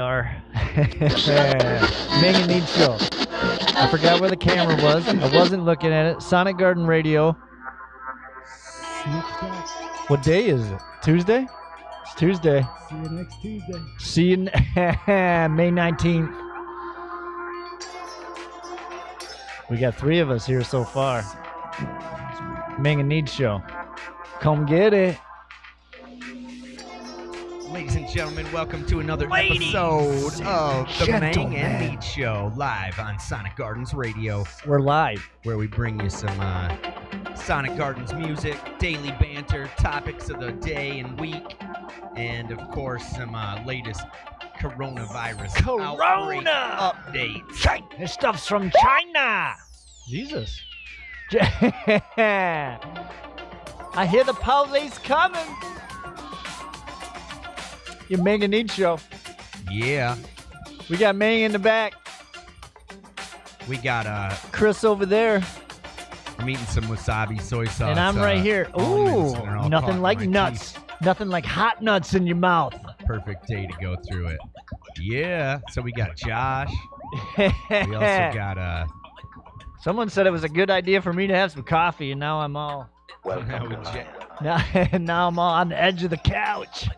Our mAng and Neads show. I forgot where the camera was. I wasn't looking at it. Sonic Garden Radio. What day is it? Tuesday? It's Tuesday. See you next Tuesday. See you May 19th. We got 3 of us here so far. mAng and Neads show. Come get it. Ladies and gentlemen, welcome to another episode of the mAng and Neads show, live on Sonic Gardens Radio. We're live. Where we bring you some Sonic Gardens music, daily banter, topics of the day and week, and of course some latest coronavirus outbreak updates. This stuff's from China. Jesus. I hear the police coming. Your mAng and Neads show. Yeah. We got mAng in the back. We got Chris over there. I'm eating some wasabi soy sauce. And I'm right here. Ooh, nothing like nuts. Teeth. Nothing like hot nuts in your mouth. Perfect day to go through it. Yeah. So we got Josh. We also got Someone said it was a good idea for me to have some coffee, and now I'm all now I'm all on the edge of the couch.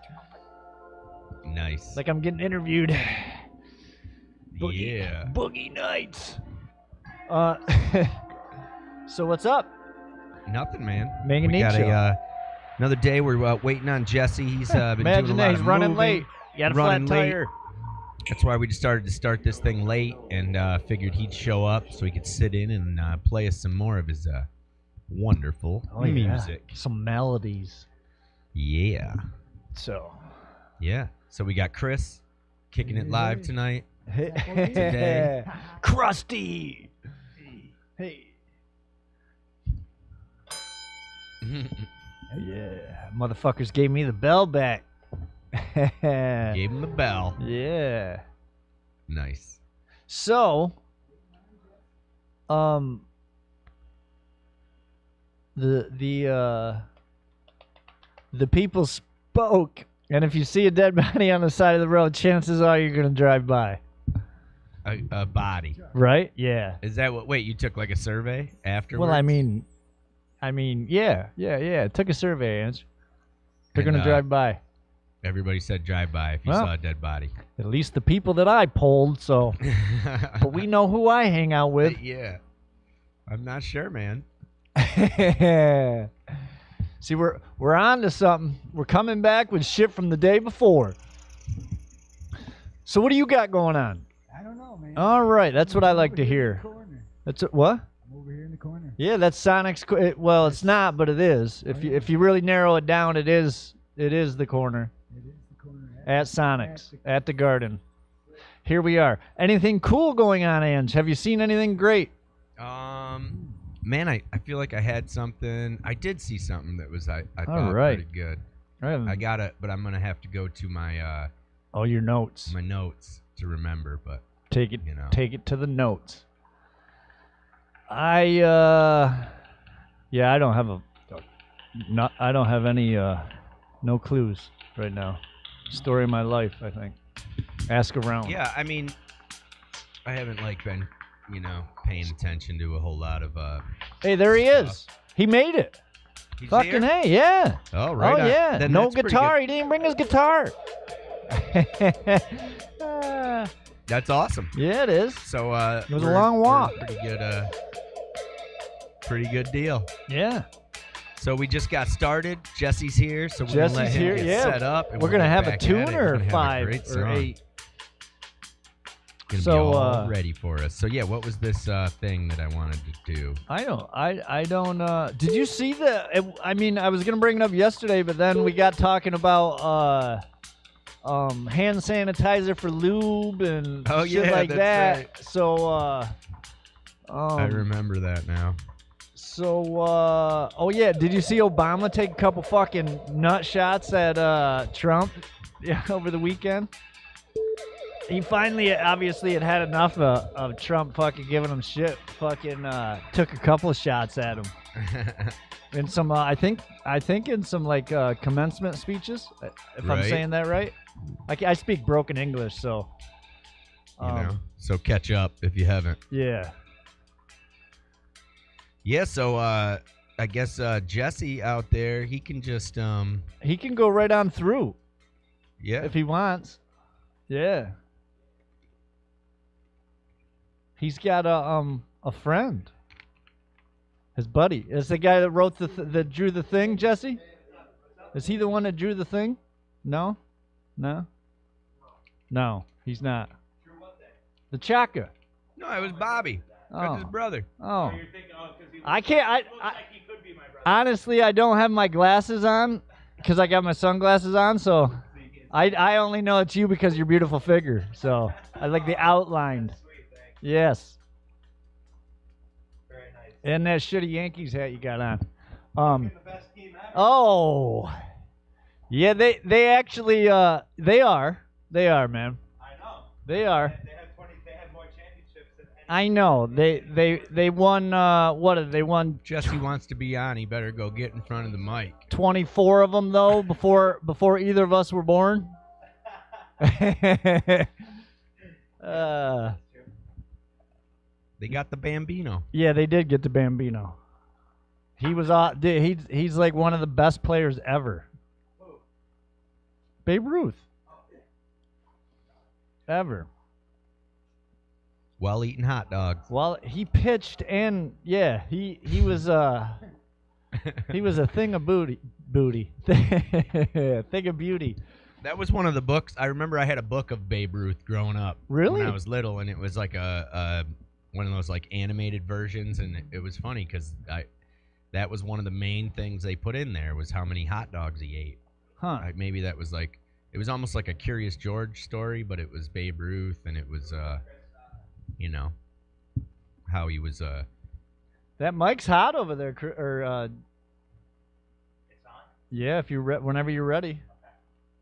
Nice. Like I'm getting interviewed. Yeah. Boogie nights. So what's up? Nothing, man. mAng and Neads show. Another day. We're waiting on Jesse. He's been Imagine doing a that. lot He's of running moving, late. You got a flat tire. That's why we decided to start this thing late, and figured he'd show up so he could sit in and play us some more of his wonderful music. Some melodies. Yeah. So. Yeah. So we got Chris kicking it live tonight. Today. Krusty. Hey. Yeah. Motherfuckers gave me the bell back. Gave him the bell. Yeah. Nice. So, the people spoke, and if you see a dead body on the side of the road, chances are you're gonna drive by. A body. Right? Yeah. Is that what? Wait, you took like a survey afterwards? Well, I mean, yeah. Took a survey, and they're gonna drive by. Everybody said drive by if you saw a dead body. At least the people that I polled, so. But we know who I hang out with. Yeah. I'm not sure, man. See, we're on to something. We're coming back with shit from the day before. So what do you got going on? I don't know, man. All right, that's what I like to hear. That's what? I'm over here in the corner. Yeah, that's Sonic's. Well, it's not, but it is. If you really narrow it down, it is the corner. It is the corner at Sonic's at the garden. Here we are. Anything cool going on, Ange? Have you seen anything great? Man, I feel like I had something. I did see something that was I thought pretty good. I got it, but I'm gonna have to go to my your notes. My notes to remember, but take it to the notes. I don't have any no clues right now. Story of my life, I think. Ask around. Yeah, I mean, I haven't been, paying attention to a whole lot of Hey, there he stuff. is. He made it. He's Fucking here? hey, yeah. Oh, right. Oh, yeah. Then No that's pretty guitar. good. He didn't bring his guitar. That's awesome. Yeah, it is. So it was a long walk. Pretty good deal. Yeah. So we just got started. Jesse's here, so we're gonna let him get set up. And we're gonna have a get back at it. tuner We're gonna have a 5 great or song. 8. Gonna be all ready for us. So yeah, what was this thing that I wanted to do? I don't. Did you see I was gonna bring it up yesterday, but then we got talking about hand sanitizer for lube and shit like that. Right. So I remember that now. So did you see Obama take a couple fucking nut shots at Trump over the weekend? He finally, obviously, had enough of Trump fucking giving him shit. Fucking took a couple of shots at him. in some I think in some like commencement speeches, if I'm Right. saying that right. I speak broken English, so You know, so catch up if you haven't. yeah. Yeah, so I guess Jesse out there, he can just He can go right on through yeah. if he wants. Yeah. He's got a friend. His buddy. Is the guy that wrote that drew the thing, Jesse? Is he the one that drew the thing? No? No, he's not. The Chaka. No, it was Bobby. That's his brother. Oh. I can't. Honestly, I don't have my glasses on because I got my sunglasses on, so I only know it's you because of your beautiful figure. So I like the outline. Yes. And that shitty Yankees hat you got on. Oh. Yeah, they actually they are, man. I know. They are. They have more championships than any. I know. They won what did they won Jesse wants to be on. He better go get in front of the mic. 24 of them though before either of us were born. They got the Bambino. Yeah, they did get the Bambino. He was he's like one of the best players ever. Babe Ruth. Ever. While eating hot dogs. Well, he pitched and yeah, he was he was a thing of booty. Thing of beauty. That was one of the books. I remember I had a book of Babe Ruth growing up. Really? When I was little, and it was like a one of those like animated versions, and it was funny because that was one of the main things they put in there was how many hot dogs he ate. Huh. Maybe that was like it was almost like a Curious George story, but it was Babe Ruth, and it was you know how he was That mic's hot over there, or It's on. yeah, if you whenever you're ready.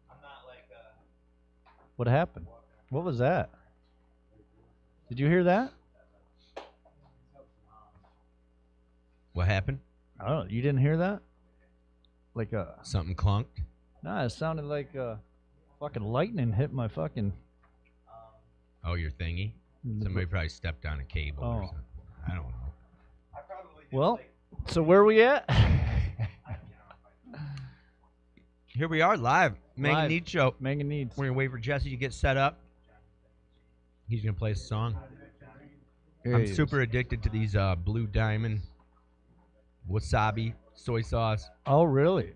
I'm not like What happened? What was that? Did you hear that? what happened? I don't know. You didn't hear that? Like Something clunked. nah, it sounded like fucking lightning hit my fucking. Oh, your thingy. Somebody probably stepped on a cable or Oh. something. I don't know. I probably did Well, like so where we at? Here we are live. Mang Live. Neads show. Manga Needs. We're gonna wait for Jesse to get set up. He's gonna play a song. Here I'm he is. super addicted to these Blue Diamond wasabi soy sauce Oh, really?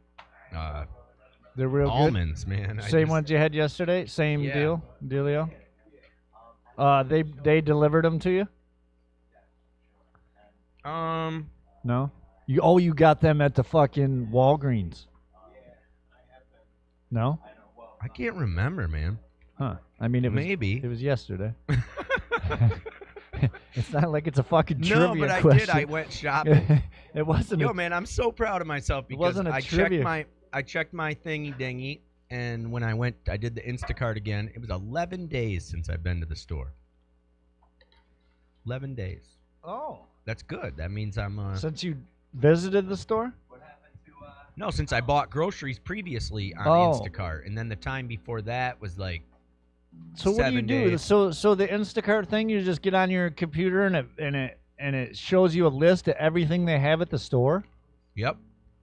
They're real almonds, man. good. Same ones you had yesterday. Same Yeah. dealio. They delivered them to you? No. You got them at the fucking Walgreens. No. I can't remember, man. Huh. I mean, it was Maybe. it was yesterday. It's not like it's a fucking No, trivia but I question. did. I went shopping. It wasn't. Yo, a, man, I'm so proud of myself because wasn't a I trivia. checked my thingy dingy, and when I did the Instacart again. It was 11 days since I've been to the store. 11 days. Oh. That's good. That means I'm Since you visited the store? what happened to no, since I bought groceries previously on Oh. Instacart, and then the time before that was like So what do you 7 do? days. So the Instacart thing, you just get on your computer and it shows you a list of everything they have at the store, Yep.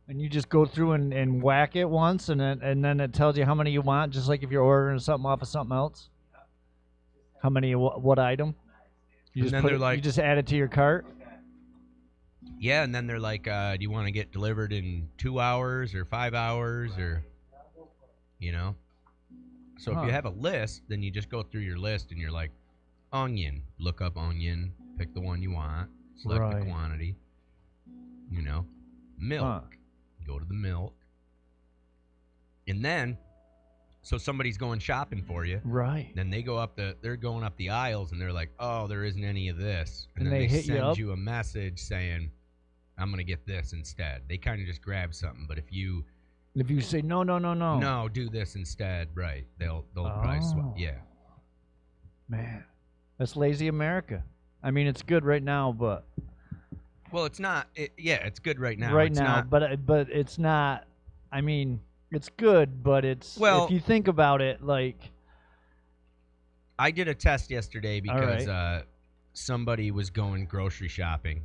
and you just go through and whack it once, and then it tells you how many you want, just like if you're ordering something off of something else. How many? What item? You And just then they're like- you just add it to your cart. Yeah, and then they're like, do you want to get delivered in 2 hours or 5 hours or, you know? So if Huh. you have a list, then you just go through your list and you're like, onion, look up onion, pick the one you want, select Right. the quantity, you know? Milk, Huh. go to the milk. And then, so somebody's going shopping for you. Right. Then they're going up the aisles and they're like, oh, there isn't any of this. And And then they they hit you send up? you a message saying, I'm going to get this instead. They kind of just grab something. But if you, If you say no, no, do this instead, right, they'll probably swap. Oh. Yeah. man, that's lazy America. I mean, it's good right now, but Well, it's not. Yeah, it's good right now. right It's now, not, but it's not. I mean, it's good, but it's Well- if you think about it, like I did a test yesterday because right. somebody was going grocery shopping,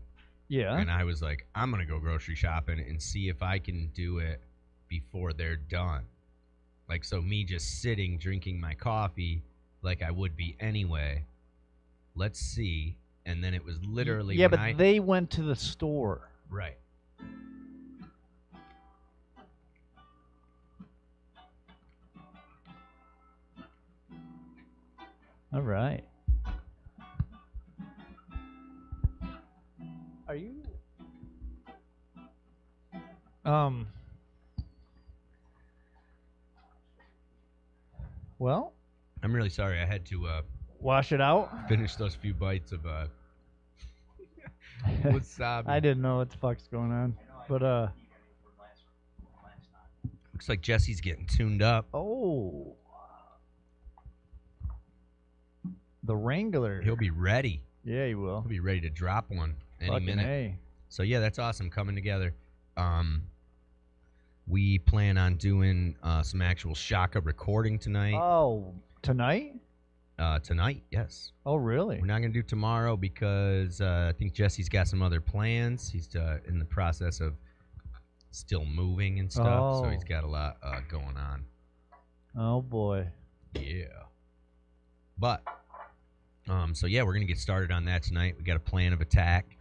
yeah, and I was like, I'm gonna go grocery shopping and see if I can do it before they're done. Like, so me just sitting drinking my coffee like I would be anyway. Let's see. And then it was literally yeah, when but they went to the store. right. All right. Are you? Well, I'm really sorry. I had to wash it out. finish those few bites of wasabi. I didn't know what the fuck's going on, but Looks like Jesse's getting tuned up. oh, the Wrangler. He'll be ready. Yeah, he will. He'll be ready to drop one any Fucking minute. A. So yeah, that's awesome coming together. We plan on doing some actual Shaka recording tonight. Oh, tonight? Tonight, yes. Oh, really? We're not gonna do tomorrow because I think Jesse's got some other plans. He's in the process of still moving and stuff, so he's Oh. got a lot going on. Oh boy. Yeah. But so yeah, we're gonna get started on that tonight. We got a plan of attack,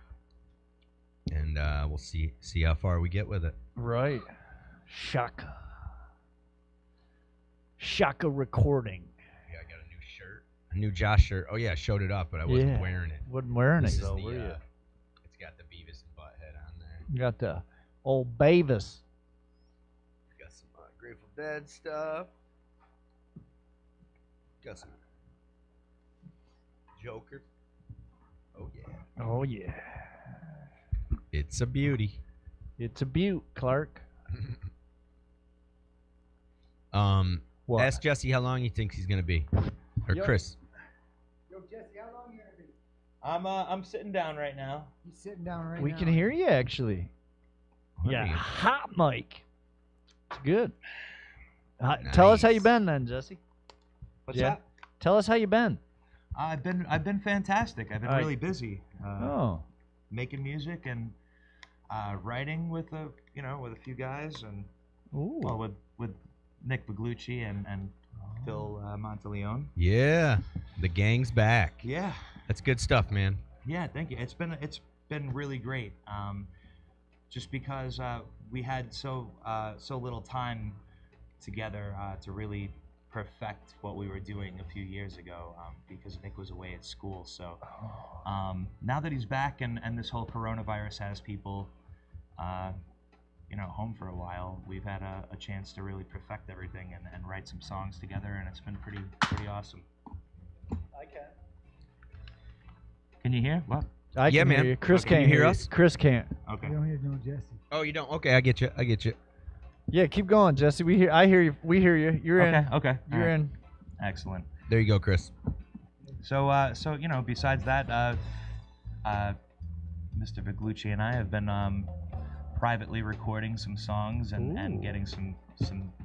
and we'll see how far we get with it. Right. Shaka. Shaka recording. Yeah, I got a new shirt, a new Josh shirt. Oh yeah, I showed it up, but I wasn't wearing it. Wasn't wearing This it is though, the, were you? It's got the Beavis and Butthead on there. You got the old Bavis. Got some Grateful Dead stuff. Got some Joker. Oh yeah. Oh yeah. It's a beauty. It's a beaut, Clark. What? Ask Jesse how long he thinks he's gonna be, or Yo. Chris. Yo, Jesse, how long you gonna be? I'm sitting down right now. He's sitting down right We now. can hear you actually. Yeah, hot mic. It's good. Tell us how you Nice. been then, Jesse. What's Yeah. up? Tell us how you been. I've been fantastic. I've been All right. really busy Oh. making music and writing with a few guys and Ooh. well with Nick Baglucci and Phil Monteleone. Yeah, the gang's back. Yeah, That's good stuff, man. yeah. Thank you. It's been really great. Just because we had so little time together to really perfect what we were doing a few years ago because Nick was away at school. So now that he's back and this whole coronavirus has people home for a while, we've had a chance to really perfect everything and write some songs together, and it's been pretty awesome. I can. Can you hear? What? I Yeah, can man. hear you. Chris Can you can't hear you. us? Chris can't. Okay. You don't hear no Jesse. Oh, you don't? Okay, I get you. Yeah, keep going, Jesse. I hear you. We hear you. You're in. Okay. You're All right. in. Excellent. There you go, Chris. So besides that, Mr. Viglucci and I have been privately recording some songs and Ooh. getting some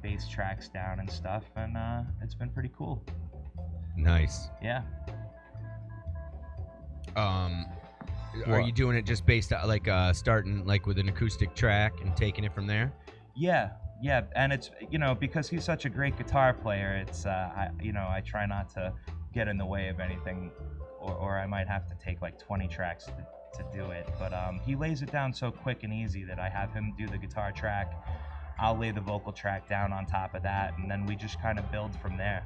bass tracks down and stuff, and it's been pretty cool. Nice. Yeah. Are What? you doing it just based on starting like with an acoustic track and taking it from there? Yeah, and it's because he's such a great guitar player. It's I try not to get in the way of anything, or I might have to take like 20 tracks to do it. But he lays it down so quick and easy that I have him do the guitar track. I'll lay the vocal track down on top of that, and then we just kind of build from there,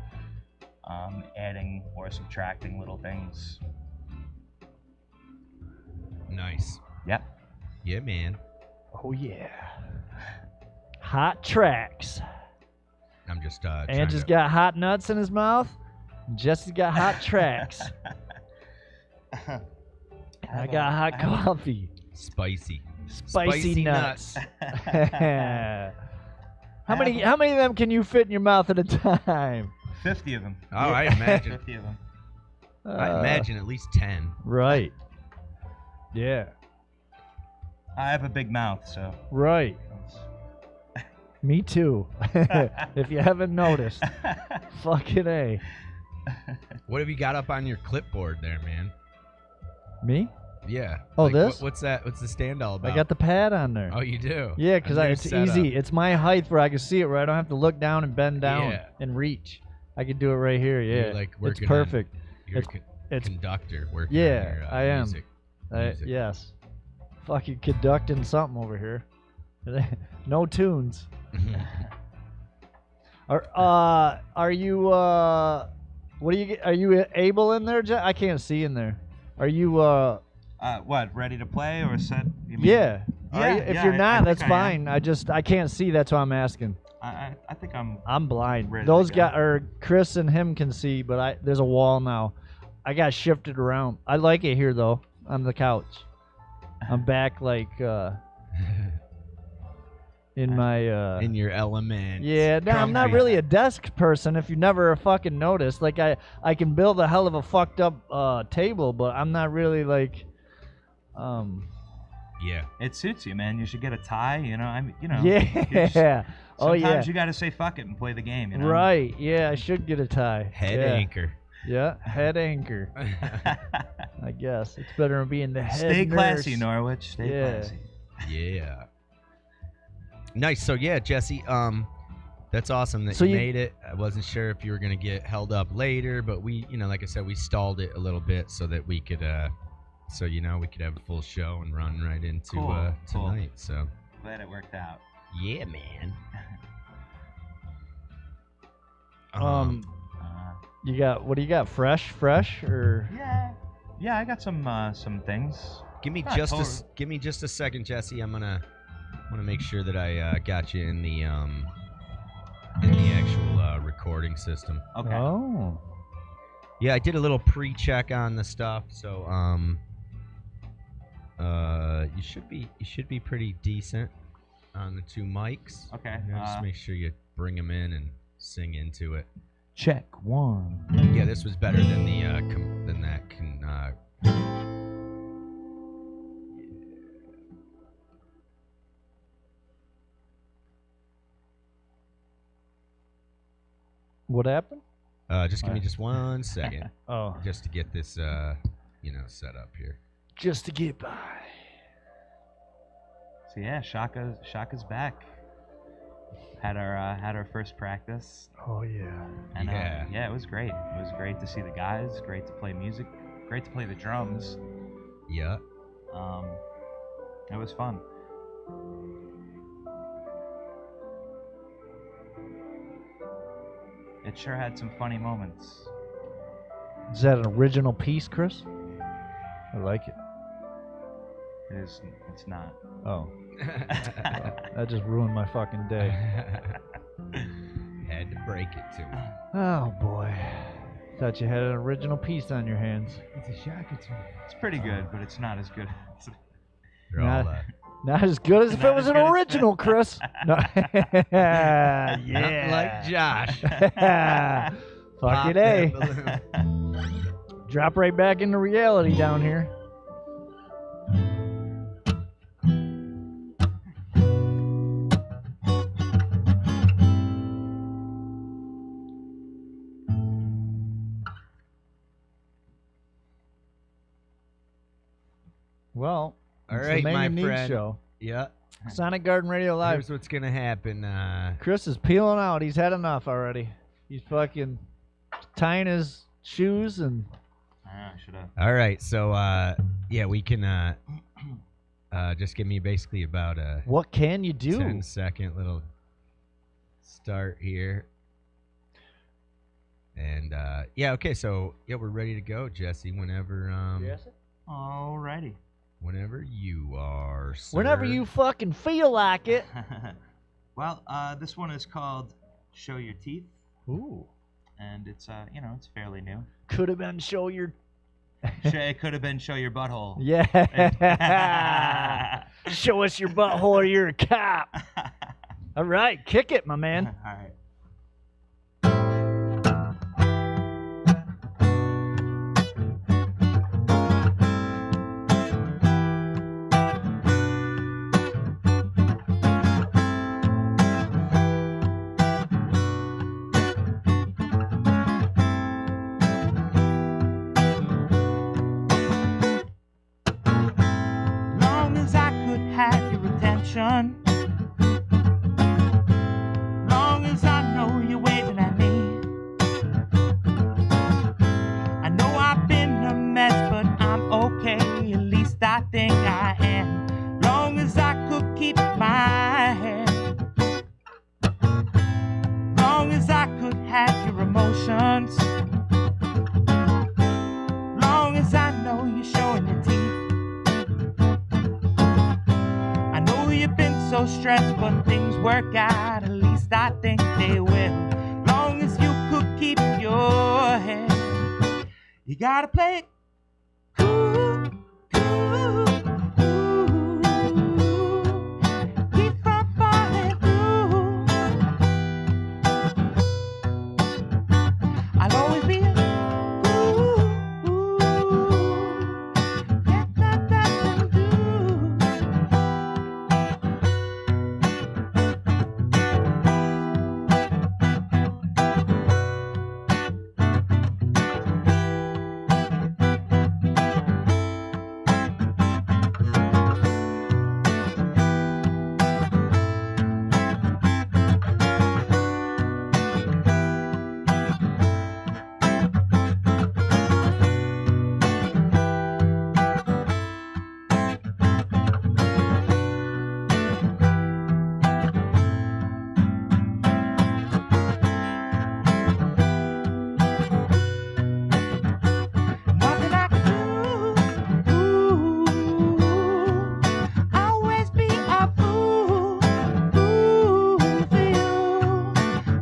adding or subtracting little things. Nice. Yep. Yeah, man. Oh yeah. Hot tracks. I'm just trying Andrew's to- got hot nuts in his mouth. Jesse's got hot tracks. I got hot coffee. spicy. Spicy nuts. I How many of them can you fit in your mouth at a time? 50 of them. Oh, I imagine. 50 of them. I imagine at least 10. Right. Yeah. I have a big mouth, so. Right. Me too. If you haven't noticed. Fucking A. What have you got up on your clipboard there, man? Me? Yeah. Oh, this? What's that? What's the stand all about? I got the pad on there. Oh, you do? Yeah, because it's easy. It's my height where I can see it, where I don't have to look down and bend down and reach. I can do it right here. Yeah, You're like it's working perfect. You're It's conductor working yeah, on your, I am. music. Yes, fucking conducting something over here. No tunes. Are you what do you get? Are you able in there? I can't see in there. Are you what? Ready to play or set? You mean? Yeah. Yeah, If yeah, you're I not, think that's I am. fine. I can't see. That's why I'm asking. I think I'm. I'm blind. Ready Those to go. guys, or Chris and him can see, but there's a wall now. I got shifted around. I like it here though, on the couch. I'm back like in my in your element. yeah. No, I'm not Comfy. really a desk person. If you never fucking noticed, like I can build a hell of a fucked up table, but I'm not really like Yeah. It suits you, man. You should get a tie. You know, yeah. Oh yeah. Sometimes you got to say fuck it and play the game. You know. Right. Yeah, I should get a tie. Head yeah. anchor. Yeah, head anchor. I guess it's better than being the head Stay classy, nurse. Norwich. Stay classy. Yeah. Nice. So yeah, Jesse, that's awesome that So you you- made it. I wasn't sure if you were gonna get held up later, but we, like I said, we stalled it a little bit so that we could, we could have a full show and run right into Cool. tonight. So Glad it worked out. yeah, man. Um, you got what do you got? Fresh or Yeah, I got some things. give me Not just totally. give me just a second, Jesse. I want to make sure that I got you in the actual recording system. Okay. Oh. Yeah, I did a little pre-check on the stuff, so you should be pretty decent on the two mics. Okay. Just make sure you bring them in and sing into it. Check one. Yeah, this was better than the than that. What happened? Just give me just 1 second, Oh, just to get this set up here. just to get by. So yeah, Shaka's back. Had our first practice. Oh yeah. And, Yeah. yeah, it was great. It was great to see the guys. Great to play music. Great to play the drums. Yeah. It was fun. It sure had some funny moments. Is that an original piece, Chris? I like it. It is. It's not. Oh, that just ruined my fucking day. Had to break it to him. Oh boy. Thought you had an original piece on your hands. It's a shaka tune. It's pretty good, but it's not as good. They're all, Not- Not as good as if it Not was as an good as- original, Chris. No. Yeah. Not like Josh. Fuck it, Pop A. that balloon. Drop right back into reality down here. Well, All it's right, the Mang my and Neads friend. show. Yeah. Sonic Garden Radio Live. Here's what's gonna happen. Chris is peeling out. He's had enough already. He's fucking tying his shoes and I should have. All right, so yeah, we can just give me basically about a what can you do? 10-second little start here. And yeah, okay, so yeah, we're ready to go, Jesse. Whenever Alrighty. whenever you are, sir. Whenever you fucking feel like it. Well, this one is called "Show Your Teeth," Ooh. and it's it's fairly new. Could have been show your It could have been "Show Your Butthole." Yeah. Show us your butthole or you're a cop. All right, kick it, my man. All right. emotion. Long as I know you're waving at me. I know I've been a mess, but I'm okay. At least I think I am. Long as I could keep my head. Long as I could have your emotions. Long as I know you're showing your teeth. I know you've been so stressed, but things work out. At least I think they will. Long as you could keep your head. You gotta play it cool, cool, cool. Keep from falling through. I'll always be a ooh, get that and do. Nothing I can do. Always be a fool, fool for you.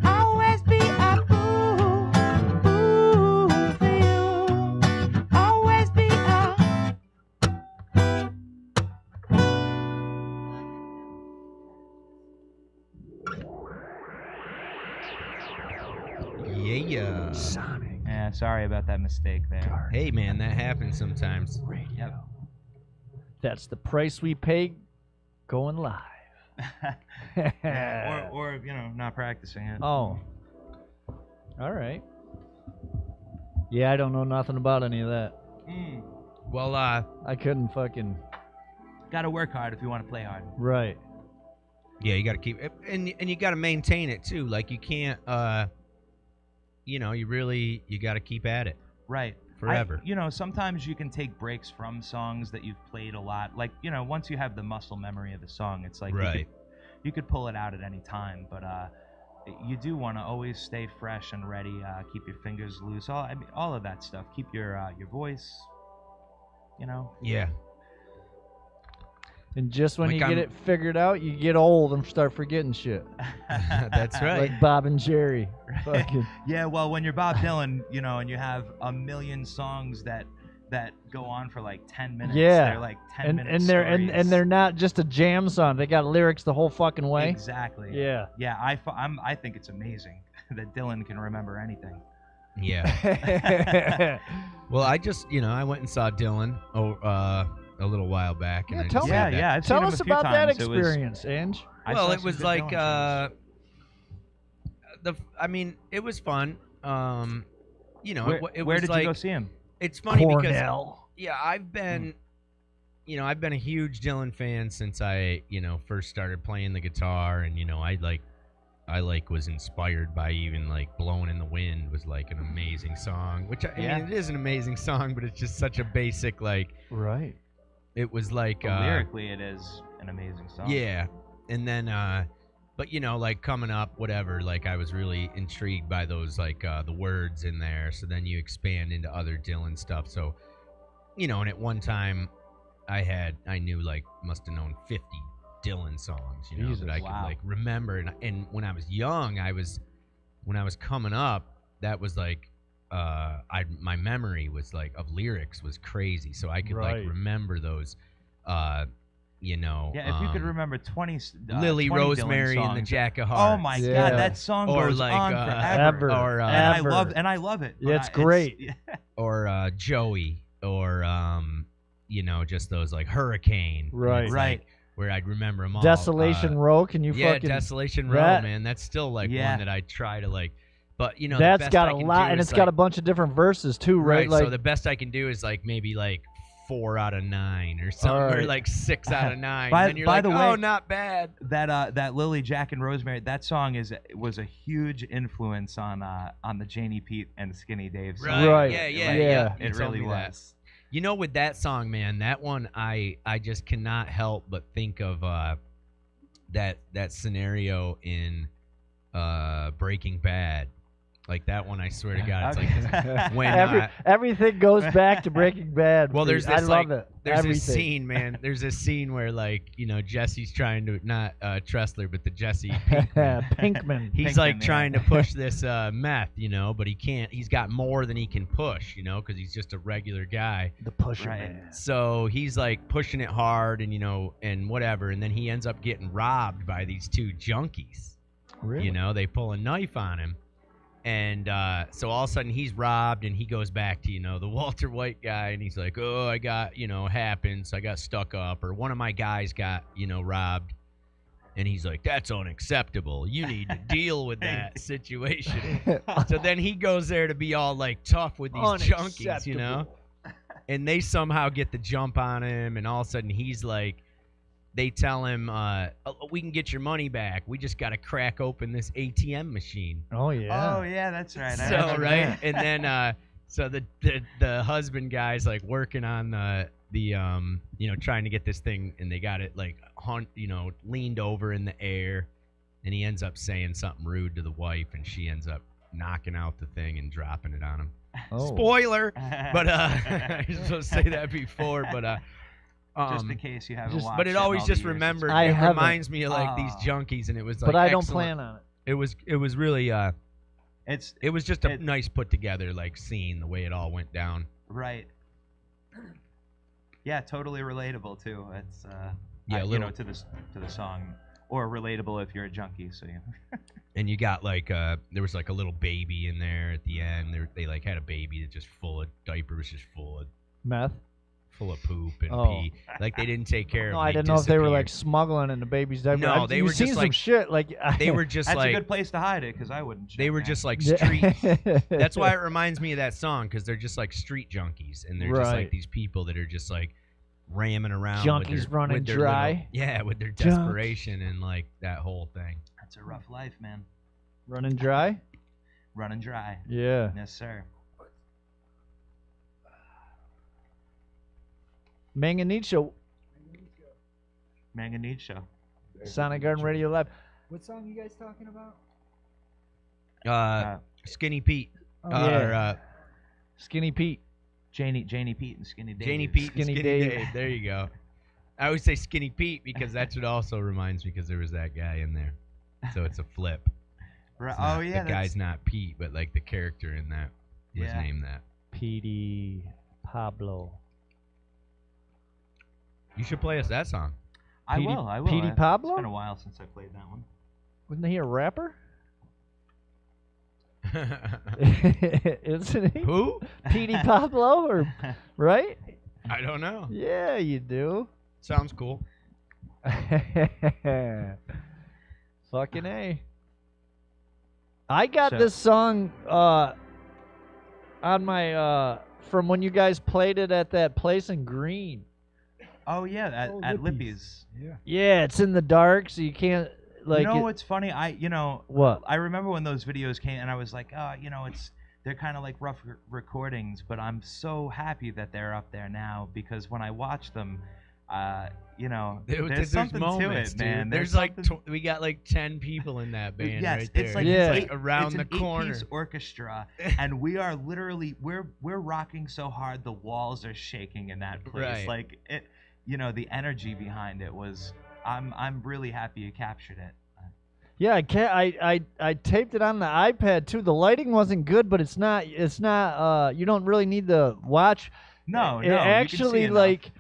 Always be a fool, fool for you. Always be a. Yeah. Sonic Yeah, sorry about that mistake there. Hey, man, that happens sometimes. Radio. Yep. That's the price we pay going live. Yeah, or not practicing it. Oh. All right. Yeah, I don't know nothing about any of that. Well, I couldn't fucking. Gotta work hard if you want to play hard. Right. yeah, you got to keep it, and you got to maintain it too. Like you can't, you got to keep at it. Right. Forever. Sometimes you can take breaks from songs that you've played a lot. Like, once you have the muscle memory of the song, it's like Right. you could pull it out at any time. But you do want to always stay fresh and ready. Keep your fingers loose. All of that stuff. Keep your voice. Yeah. And just when Like you get I'm- it figured out, you get old and start forgetting shit. That's right. Like Bob and Jerry. Fucking. Yeah, well, when you're Bob Dylan, and you have a million songs that go on for like 10 minutes. Yeah. They're like 10 and minutes. and they're not just a jam song. They got lyrics the whole fucking way. Exactly. Yeah. Yeah, I think it's amazing that Dylan can remember anything. Yeah. Well, I just, I went and saw Dylan a little while back. And Yeah, I tell just me. had that- I've seen Tell him us a few about that times. experience, Ange. I Well, saw it some was good like, Dylan it was fun. shows. It Where was did like, you go see him? It's funny because Cornell. yeah, I've been a huge Dylan fan since I, first started playing the guitar, and I was inspired by even like "Blowing in the Wind" was like an amazing song, which I mean it is an amazing song, but it's just such a basic Right. it was like But lyrically, it is an amazing song. yeah, and then but coming up, whatever, I was really intrigued by those the words in there. So then you expand into other Dylan stuff. So, and at one time I knew must have known 50 Dylan songs, Jesus, that I wow. could remember. And when I was young, when I was coming up, that was my memory was of lyrics was crazy. So I could Right. remember those, Yeah, if you could remember 20 Lily 20 Dylan Rosemary and the songs. Jack of Hearts. Oh my Yeah. God, that song Or goes on Ever. forever. Or And I love it. Yeah, but it's great. or Joey, or just those Hurricane. And Right. it's, Right. where I'd remember them all. Desolation Row. Can you yeah, fucking? Desolation Row, that- man. That's still Yeah. one that I try to But the That's best got I a can lot, do and is, it's got a bunch of different verses too, right? Right. So the best I can do is maybe 4 out of 9 or something, or Alright. like 6 out of 9. By- And then you're by like, the oh, way- not bad. That Lily, Jack, and Rosemary, that song was a huge influence on the Janie, Pete, and Skinny Dave song. Right. Yeah. Yeah. You It told really me that. was. You know, with that song, man, that one I just cannot help but think of that scenario in Breaking Bad. Like that one, I swear to God, it's like when Everything goes back to Breaking Bad. Well, there's I this, love like, it. there's Everything. this scene, man. There's this scene where, like, you know, Jesse's trying to, not Tressler, but the Jesse Pinkman. Pinkman. He's Pinkman, like yeah. trying to push this meth, you know, but he can't. He's got more than he can push, you know, because he's just a regular guy. The pusher Right. man. So he's like pushing it hard, and you know, and whatever, and then he ends up getting robbed by these 2 junkies. Really? You know, they pull a knife on him. And so all of a sudden he's robbed, and he goes back to, you know, the Walter White guy, and he's like, oh, I got, you know, happens. I got stuck up, or one of my guys got, you know, robbed. And he's like, that's unacceptable. You need to deal with that situation. So then he goes there to be all like tough with these junkies, you know? And they somehow get the jump on him, and all of a sudden he's like, they tell him, we can get your money back. We just got to crack open this ATM machine. Oh yeah. Oh yeah, that's right. I So, remember right? that. And then, so the husband guy's like working on the you know, trying to get this thing, and they got it like, you know, leaned over in the air, and he ends up saying something rude to the wife, and she ends up knocking out the thing and dropping it on him. Oh. Spoiler! But I was supposed to say that before, but just in case you haven't just- watched but it in always all the just years. remembered. I It haven't. reminds me of like these Oh. junkies, and it was like. But I don't excellent. plan on it. It was really It's it was just a It- nice put together like scene, the way it all went down. right. Yeah, totally relatable too. It's Yeah, a you little. know, to the song, or relatable if you're a junkie. So yeah. And you got like there was like a little baby in there at the end. They like had a baby that just full of diaper was just full Meth. of poop and Oh. pee. Like they didn't take care of No, him. I didn't know if they were like disappeared. smuggling in the baby's diaper. No, they you've were just, seen some like- shit like They were just That's a like good place to hide it, because I wouldn't. they check were that. just like street. That's why it reminds me of that song, because they're just like street junkies, and they're just Right. like these people that are just like ramming around. Junkies with their, running with their dry. little- yeah, with their Junks. desperation and like that whole thing. That's a rough life, man. Running dry. Running dry. Yeah. Yes, sir. Mang and Neads Show. Manga Need Show. Sonic Garden Radio Live. What song you guys talking about? Skinny Pete. Oh, Yeah. Skinny Pete. Janie, Pete, and Skinny Dave. Janie Pete Skinny and Skinny Dave. Dave. There you go. I always say Skinny Pete because that's what also reminds me, because there was that guy in there. So it's a flip. Right. It's not- Oh yeah, the guy's not Pete, but like the character in that was Yeah. named that. Petey Pablo. You should play us that song. I Petey- will. Petey Pablo? It's been a while since I played that one. Wasn't he a rapper? Isn't he? Who? Petey Pablo, or right? I don't know. Yeah, you do. Sounds cool. Fucking A. I got So- this song on my from when you guys played it at that place in Green. Oh yeah, Oh, at Lippy's. Lippy's. Yeah. Yeah, it's in the dark, so you can't like. You know it- what's funny? what? I remember when those videos came, and I was like, they're kind of like rough recordings, but I'm so happy that they're up there now, because when I watch them, there's something moments, to it, man. Dude. There's like something- we got like 10 people in that band yes, right there. it's like Yeah. It's like around it's the an corner. 8-piece orchestra, and we are literally we're rocking so hard the walls are shaking in that place. Right. Like it, the energy behind it was. I'm really happy you captured it. Yeah, I taped it on the iPad too. The lighting wasn't good, but it's not you don't really need to watch. No, It no. you can see actually enough. like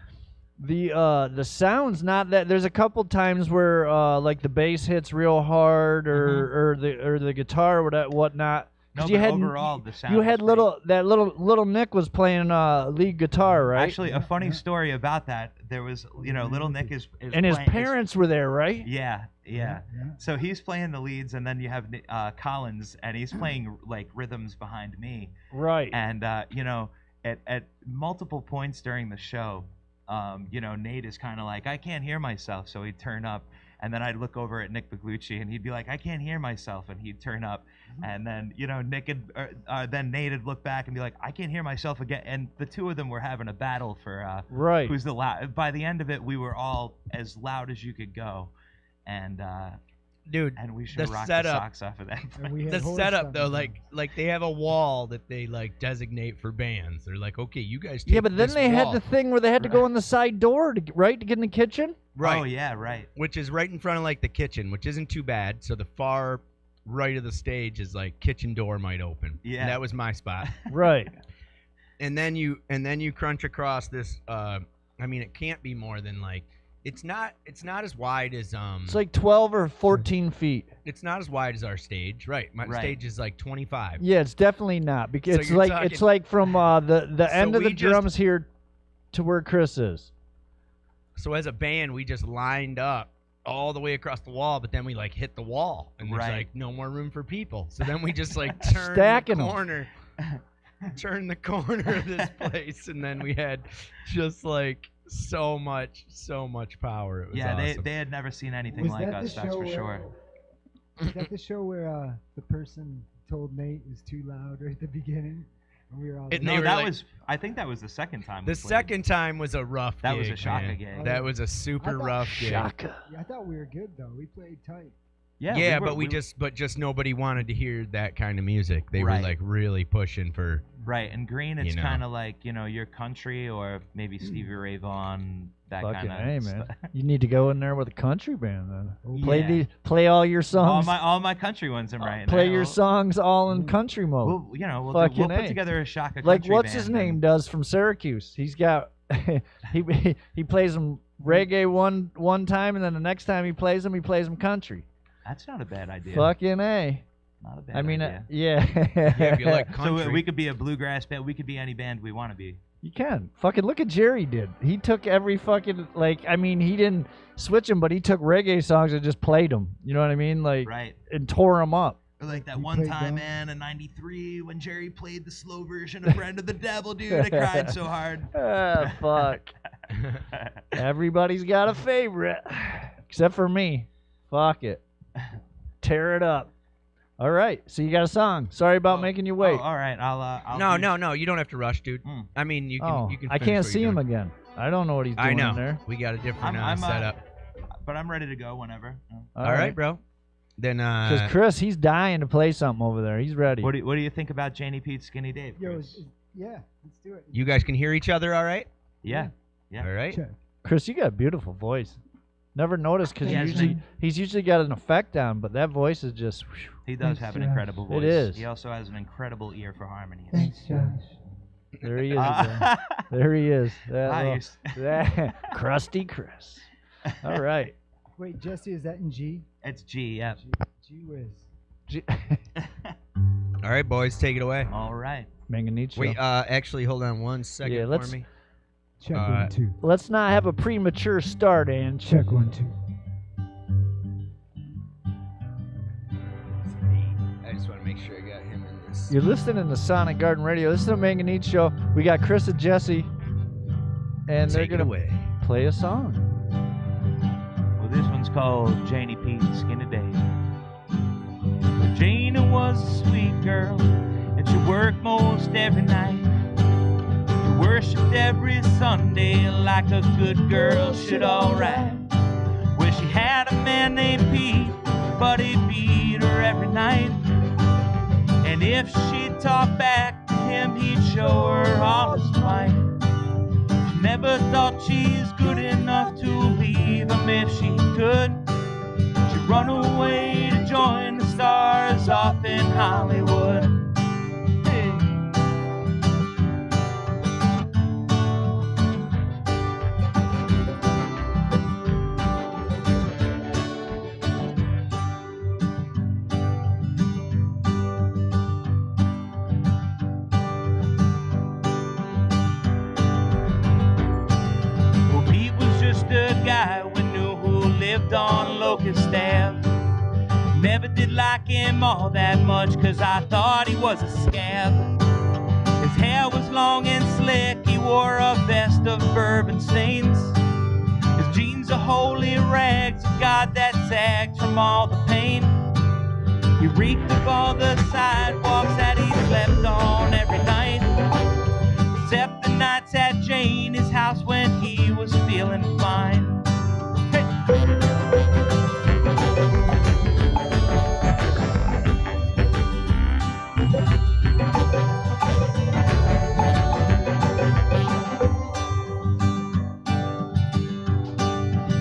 the sound's not that. There's a couple times where like the bass hits real hard, or the guitar or whatnot. No, 'Cause but you had overall the sound. you was had great. little Nick was playing lead guitar, right? Actually, a funny story about that. There was, little Nick is and his playing- parents were there, right? Yeah. Yeah. So he's playing the leads, and then you have Collins, and he's playing like rhythms behind me. Right. And at multiple points during the show, Nate is kind of like, I can't hear myself, so he'd turn up, and then I'd look over at Nick Baglucci, and he'd be like, I can't hear myself, and he'd turn up, and then then Nate would look back and be like, I can't hear myself again, and the two of them were having a battle for who's the loud. By the end of it, we were all as loud as you could go, and dude, and we should the rock setup, the socks off of that. The setup though, like they have a wall that they like designate for bands. They're like, okay, you guys take but then this they wall. had the thing where they had to go in the side door to get in the kitchen. Right. Oh yeah, right. Which is right in front of like the kitchen, which isn't too bad. So the far right of the stage is like kitchen door might open. Yeah. And that was my spot. Right. And then you crunch across this. It can't be more than like. It's not as wide as It's like 12 or 14 feet. It's not as wide as our stage, right? My stage is like 25. Yeah, it's definitely not because So it's you're like talking- it's like from the end of we the just- drums here to where Chris is. So as a band, we just lined up all the way across the wall, but then we like hit the wall, and there's like no more room for people. So then we just like turned Stacking the 'em. corner, turned the corner of this place, and then we had just like so much power. It was awesome. they had never seen anything like us, that's for sure. Was that the show where the person told Nate it was too loud right at the beginning? And we were all And No, they were that like- was. I think that was the second time. The we played. second time was a rough That gig, was a Shaka man. gig. That was a super I thought- rough gig. Shaka. Yeah, I thought we were good though. We played tight. Yeah, were- but just nobody wanted to hear that kind of music. They Right. were like really pushing for. Right, and Green, it's You know. kind of like your country or maybe Stevie Ray Vaughan, that Fucking kind of. hey, man. You need to go in there with a country band then. Yeah. Play all your songs. All my country ones, I'm right. Play there. your songs all in country mode. We'll Fucking put A. together a Shaka Like country what's band his and- name does from Syracuse. He's got he plays them reggae one time, and then the next time he plays them country. That's not a bad idea. Fucking A. Not a bad I mean, idea. yeah. Yeah, if you like So country. we could be a bluegrass band. We could be any band we want to be. You can. Fucking look at Jerry did. He took every fucking, he didn't switch them, but he took reggae songs and just played them. You know what I mean? Right. And tore them up. Or like that You one played time, drums? man, in '93 when Jerry played the slow version of Friend of the Devil, dude. I cried so hard. Ah, fuck. Everybody's got a favorite. Except for me. Fuck it. Tear it up. All right. So you got a song. Sorry about making you wait. Oh, all right. I'll No, you don't have to rush, dude. Mm. I mean, you can. You can. I finish can't what see you're him doing. again. I don't know what he's doing I know. in there. We got a different I'm setup. But I'm ready to go whenever. All right, bro. Then Because Chris, he's dying to play something over there. He's ready. What do you think about Janie Pete, Skinny Dave? Yo, Chris? yeah, let's do it. you guys can hear each other, all right? Yeah. Yeah. All right. Check. Chris, you got a beautiful voice. Never noticed because He has he's usually got an effect on, but that voice is just. He does have an incredible voice. It is. He also has an incredible ear for harmony. Thanks, Josh. There he is. Again. There he is. Nice. Crusty Chris. All right. Wait, Jesse, is that in G? It's G, yeah. G whiz. All right, boys, take it away. All right. Manganicho. Wait, actually, hold on one second Yeah, for let's- me. Check 1 2. Let's not have a premature start, and Check 1 2. I just want to make sure I got him in this. you're listening to Sonic Garden Radio. This is the Manganicho Show. We got Chris and Jesse, and they're Take it gonna away. play a song. Well, this one's called Janie Pete, Skinny Dave. Well, Janie was a sweet girl, and she worked most every night. She worshipped every Sunday like a good girl should, alright. Well, she had a man named Pete, but he beat her every night. And if she'd talk back to him, he'd show her all his might. She never thought she's good enough to leave him if she could. She'd run away to join the stars off in Hollywood. Hey. Well, Pete was just a guy we knew who lived on Locust Ave. Never did like him all that much, cause I thought he was a scab. If His hair was long and slick, he wore a vest of bourbon stains. His jeans are holy rags, God, that sagged from all the pain. He reeked of all the sidewalks that he slept on every night, except the nights at Janie's house when he was feeling fine. Hey.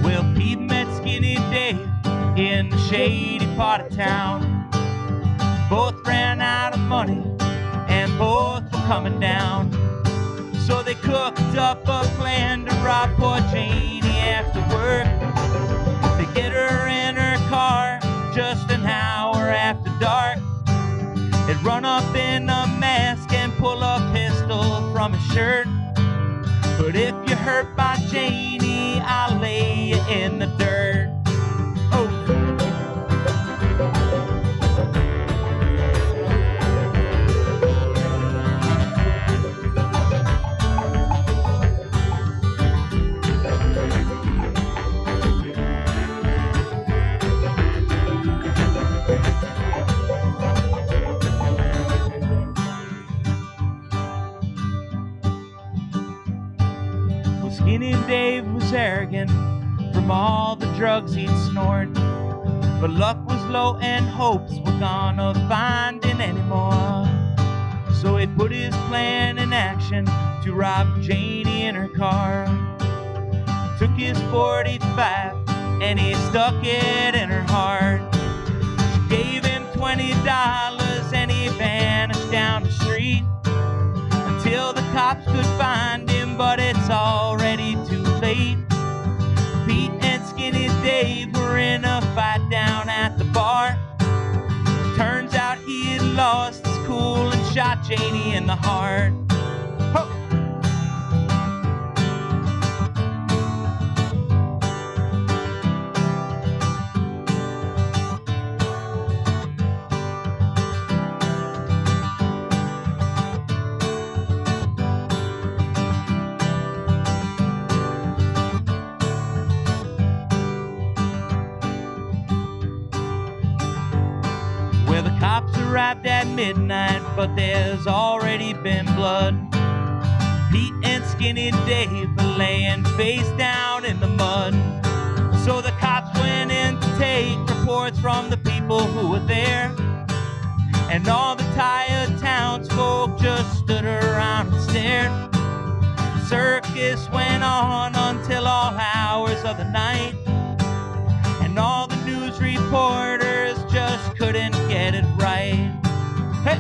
Well, Pete met Skinny Dave in the shady part of town. Both ran out of money and both were coming down. So they cooked up a plan to rob poor Janie after work. They get her in her car just an hour after dark. They'd run up in a mask and pull a pistol from his shirt. But if you're hurt by Janie, I'll lay you in the dirt. Oh. Skinny Dave was arrogant from all the drugs he'd snored, but luck was low and hopes were gonna find him anymore. So he put his plan in action to rob Janie in her car. Took his 45 and he stuck it in her heart. She gave him $20 and he vanished down the street until the cops could find him, but it's already too late. Pete and Skinny Dave were in a fight down at the bar. Turns out he had lost his cool and shot Janie in the heart. Ho! Well, the cops arrived at midnight, but there's already been blood. Pete and Skinny Dave are laying face down in the mud. So the cops went in to take reports from the people who were there. And all the tired townsfolk just stood around and stared. The circus went on until all hours of the night. And all the news reporters just couldn't get it right. Hey!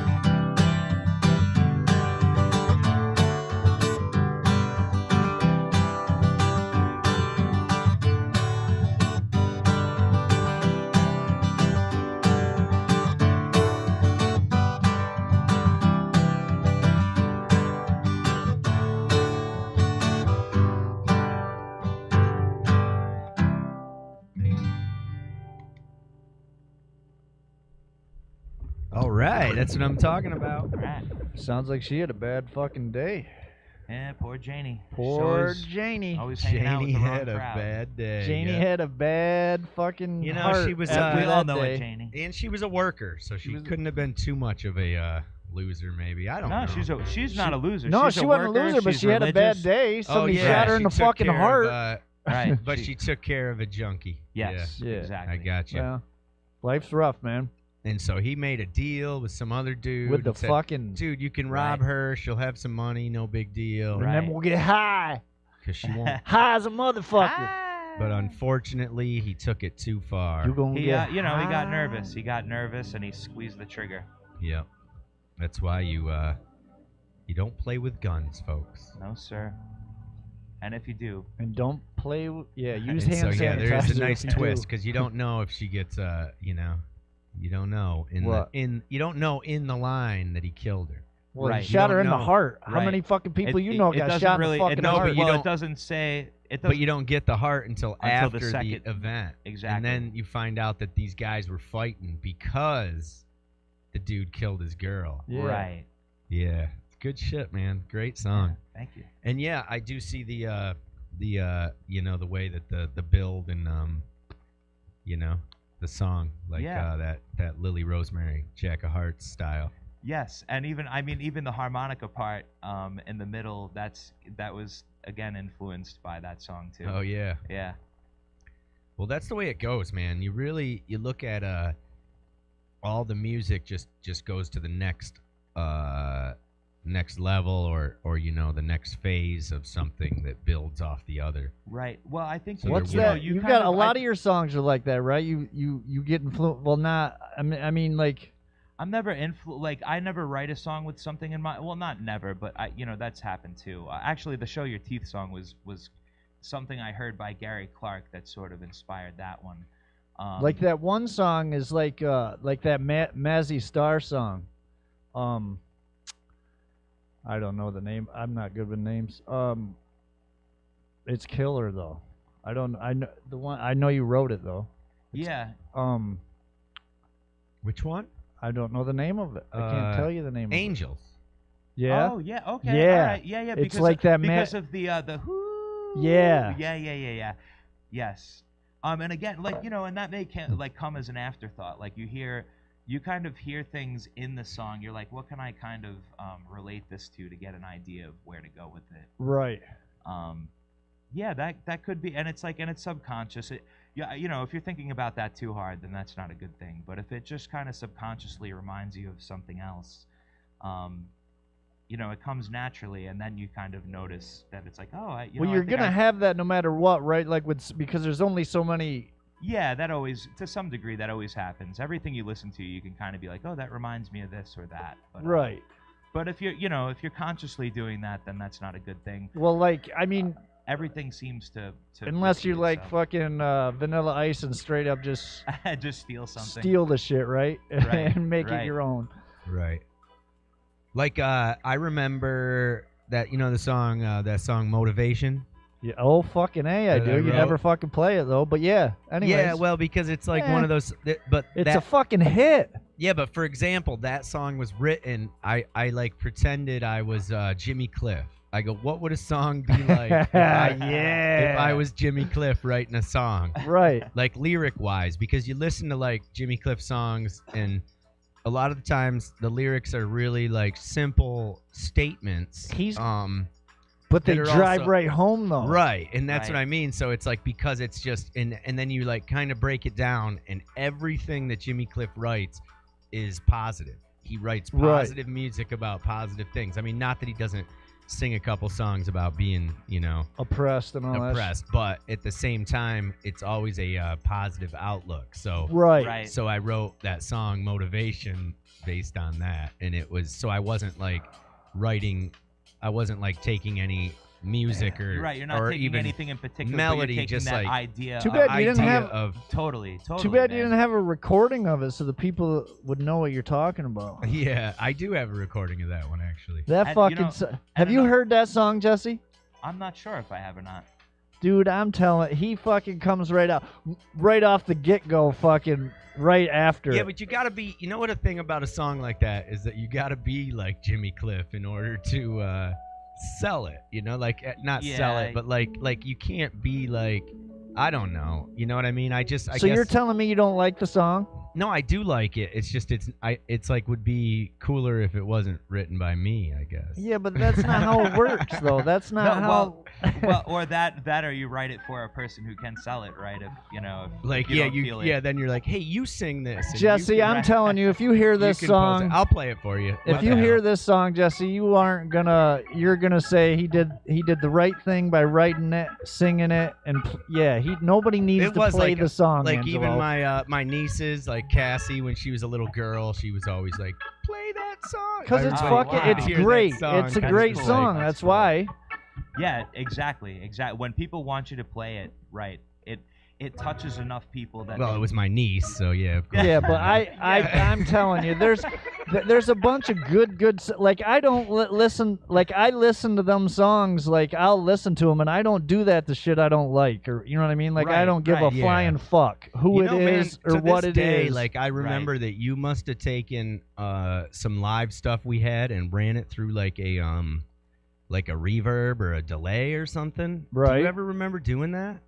All right, that's what I'm talking about. Right. Sounds like she had a bad fucking day. Yeah, poor Janie. Poor Janie. Always hanging out with Janie the wrong had a crowd. bad day. Janie yeah. had a bad fucking You know, heart she was, after We that all know day. it, Janie. And she was a worker, so she was- couldn't have been too much of a loser, maybe. I don't know. No, she's not a loser. No, she's she a wasn't a worker, loser, but she's she had a religious. bad day. Somebody yeah, shot her in she the took fucking care of, heart. Right. But she took care of a junkie. Yes, Yeah. exactly. I got you. Yeah. Life's rough, man. And so he made a deal with some other dude. With the and said, fucking. dude, you can rob Right. her. She'll have some money. No big deal. And Right. then we'll get high. Because she won't. High as a motherfucker. But unfortunately, he took it too far. You gonna He, get he got high. nervous. He got nervous and he squeezed the trigger. Yep. That's why you don't play with guns, folks. No, sir. And if you do, And don't play. Use And hand so yeah, sanitizer. there's a if nice you twist do. because you don't know if she gets you don't know What? you don't know in the line that he killed her. Well, Right. he shot You her in don't the know. heart. How Right. many fucking people It- you know it got doesn't shot really, in the fucking it, no, heart? but you Well, it doesn't say. It But doesn't. you don't get the heart until after the second. event. Exactly. And then you find out that these guys were fighting because the dude killed his girl. Yeah. Right. Yeah. It's Good shit, man. Great song. Thank you. And yeah, I do see the the way that the build and the song, like that Lily Rosemary Jack of Hearts style. Yes, and even the harmonica part in the middle, that was again influenced by that song too. Oh yeah. Yeah. Well, that's the way it goes, man. You look at all the music just goes to the next level or the next phase of something that builds off the other. Right. Well, I think So What's they're- that? You got a lot of your songs are like that, right? You get influenced. Well, not. I mean, like. I'm never I never write a song with something in mind. Well, not never, but that's happened too. Actually, the Show Your Teeth song was something I heard by Gary Clark that sort of inspired that one. Like that one song is like that Mazzy Star song. I don't know the name. I'm not good with names. It's killer though. I know the one. I know you wrote it though. Yeah. Which one? I don't know the name of it. I can't tell you the name. Angels. Of it. Yeah. Oh yeah. Okay. Yeah. All right. Yeah. It's like that because of the whoo. Yeah. Yeah. Yes. And again, and that may come as an afterthought. Like you kind of hear things in the song. You're like, what can I kind of relate this to get an idea of where to go with it? Right. Yeah, that could be, and it's subconscious. If you're thinking about that too hard, then that's not a good thing. But if it just kind of subconsciously reminds you of something else, it comes naturally, and then you kind of notice that it's like, you're gonna have that no matter what, right? Like because there's only so many. Yeah, to some degree, that always happens. Everything you listen to, you can kind of be like, oh, that reminds me of this or that. But, right. But if you're consciously doing that, then that's not a good thing. Well, everything seems to unless you like itself. fucking Vanilla Ice and straight up just just steal something. steal the shit, right? Right, and make right. it your own. Right. Like I remember that the song that song Motivation. Yeah. Oh fucking A, I That do. I You wrote. never fucking play it though. But yeah. Anyways. Yeah, well, because it's like one of those. But it's a fucking hit. Yeah, but for example, that song was written. I like pretended I was Jimmy Cliff. I go, what would a song be like if I was Jimmy Cliff writing a song? Right. Like lyric wise, because you listen to like Jimmy Cliff songs, and a lot of the times the lyrics are really like simple statements. But they that are drive also- right home though. Right, and that's Right. what I mean. So it's like because it's just and then you like kind of break it down, and everything that Jimmy Cliff writes is positive. He writes Right. positive music about positive things. I mean, not that he doesn't sing a couple songs about being, Oppressed and all that. oppressed, but at the same time, it's always a positive outlook. So Right. Right. so I wrote that song Motivation based on that, and it was so I wasn't like taking any music or Right, you're not or taking even anything in particular. melody, but you're taking just that like idea. Too bad you didn't idea have- of Totally. Too bad you man. didn't have a recording of it so the people would know what you're talking about. yeah. I do have a recording of that one actually. That And, fucking. Have and you another- heard that song, Jesse? I'm not sure if I have or not. Dude, I'm telling. He fucking comes right off the get go, fucking right after. Yeah, it. but you gotta be. You know what a thing about a song like that is that you gotta be like Jimmy Cliff in order to sell it. Not sell Yeah. it, but like you can't be like I don't know. You know what I mean? I So guess, you're telling me you don't like the song? No, I do like it. It's just it's like would be cooler if it wasn't written by me, I guess. Yeah, but that's not how it works, though. That's not No, how. well, or that or you write it for a person who can sell it, right? If Like if you don't feel it. then you're like, hey, you sing this. and Jesse, you I'm telling you, if you hear you this can pose song, it. I'll play it for you. if What you the hear hell? this song, Jesse, you're gonna say he did the right thing by writing it, singing it, and nobody needs It to was play like the song. Like Angelo. even my nieces, like Cassie, when she was a little girl, she was always like, play that song. Because it's Everybody fucking, wanted to it's hear that great. song. It's a That's great cool. song. That's why. Yeah, exactly. When people want you to play it, right? It touches enough people that. Well, it was my niece, so yeah. Of course. Yeah, but I'm telling you, there's a bunch of like I don't listen, like I listen to them songs, like I'll listen to them, and I don't do that to shit I don't like, or you know what I mean, like I Right, don't give a right, yeah. flying fuck who You know, it man, is or to what this it day, is. Like I remember that you must have taken some live stuff we had and ran it through like a reverb or a delay or something. Do Right. you ever remember doing that?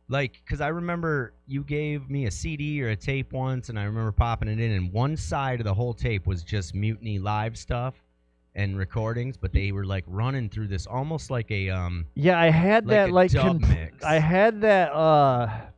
Like, because I remember you gave me a CD or a tape once, and I remember popping it in, and one side of the whole tape was just Mutiny live stuff and recordings, but they were like running through this almost like a yeah, I had like that a like dub mix. I had that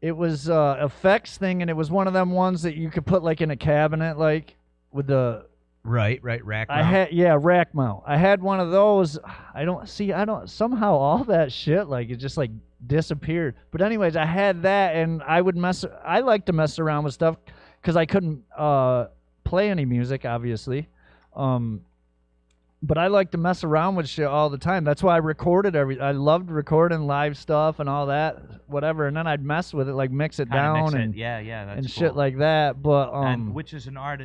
it was effects thing, and it was one of them ones that you could put like in a cabinet, like with the right rack I mount. had rack mount. I had one of those. I don't somehow all that shit like it just like disappeared. But anyways, I had that, and I like to mess around with stuff because I couldn't play any music, obviously. But I like to mess around with shit all the time. That's why I recorded I loved recording live stuff and all that, whatever. And then I'd mess with it, like mix it Kinda down mix it. and Yeah, that's and shit cool. like that. But and which is an art,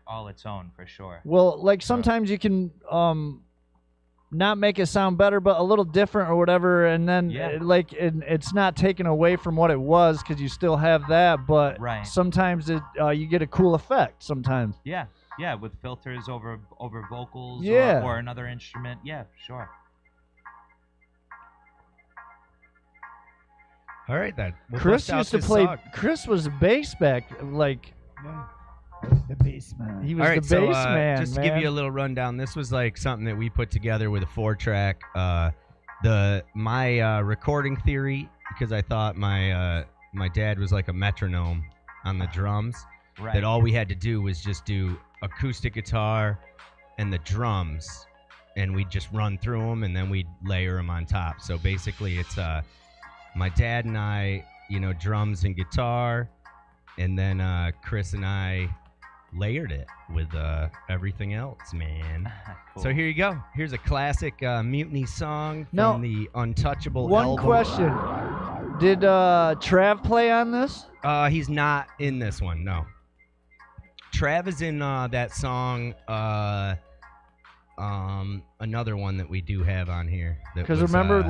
all its own for sure. well, like sometimes you can not make it sound better, but a little different or whatever, and then it's not taken away from what it was because you still have that. But Right. sometimes you get a cool effect. Sometimes. Yeah, with filters over vocals Yeah. or another instrument. Yeah, sure. All right, then. We'll Chris bust out used to this play. song. Chris was a bass back like. No, I was the bass man. He was All right, the bass man, just to man. give you a little rundown, this was like something that we put together with a 4-track. My recording theory, because I thought my dad was like a metronome on the drums. Right. That all we had to do was just do acoustic guitar and the drums, and we'd just run through them, and then we'd layer them on top. So basically, it's my dad and I, drums and guitar, and then Chris and I layered it with everything else, man. Cool. So here you go. Here's a classic Mutiny song from Now, the Untouchable One album. question: did Trav play on this? He's not in this one, no. Trav is in that song, another one that we do have on here. Because remember,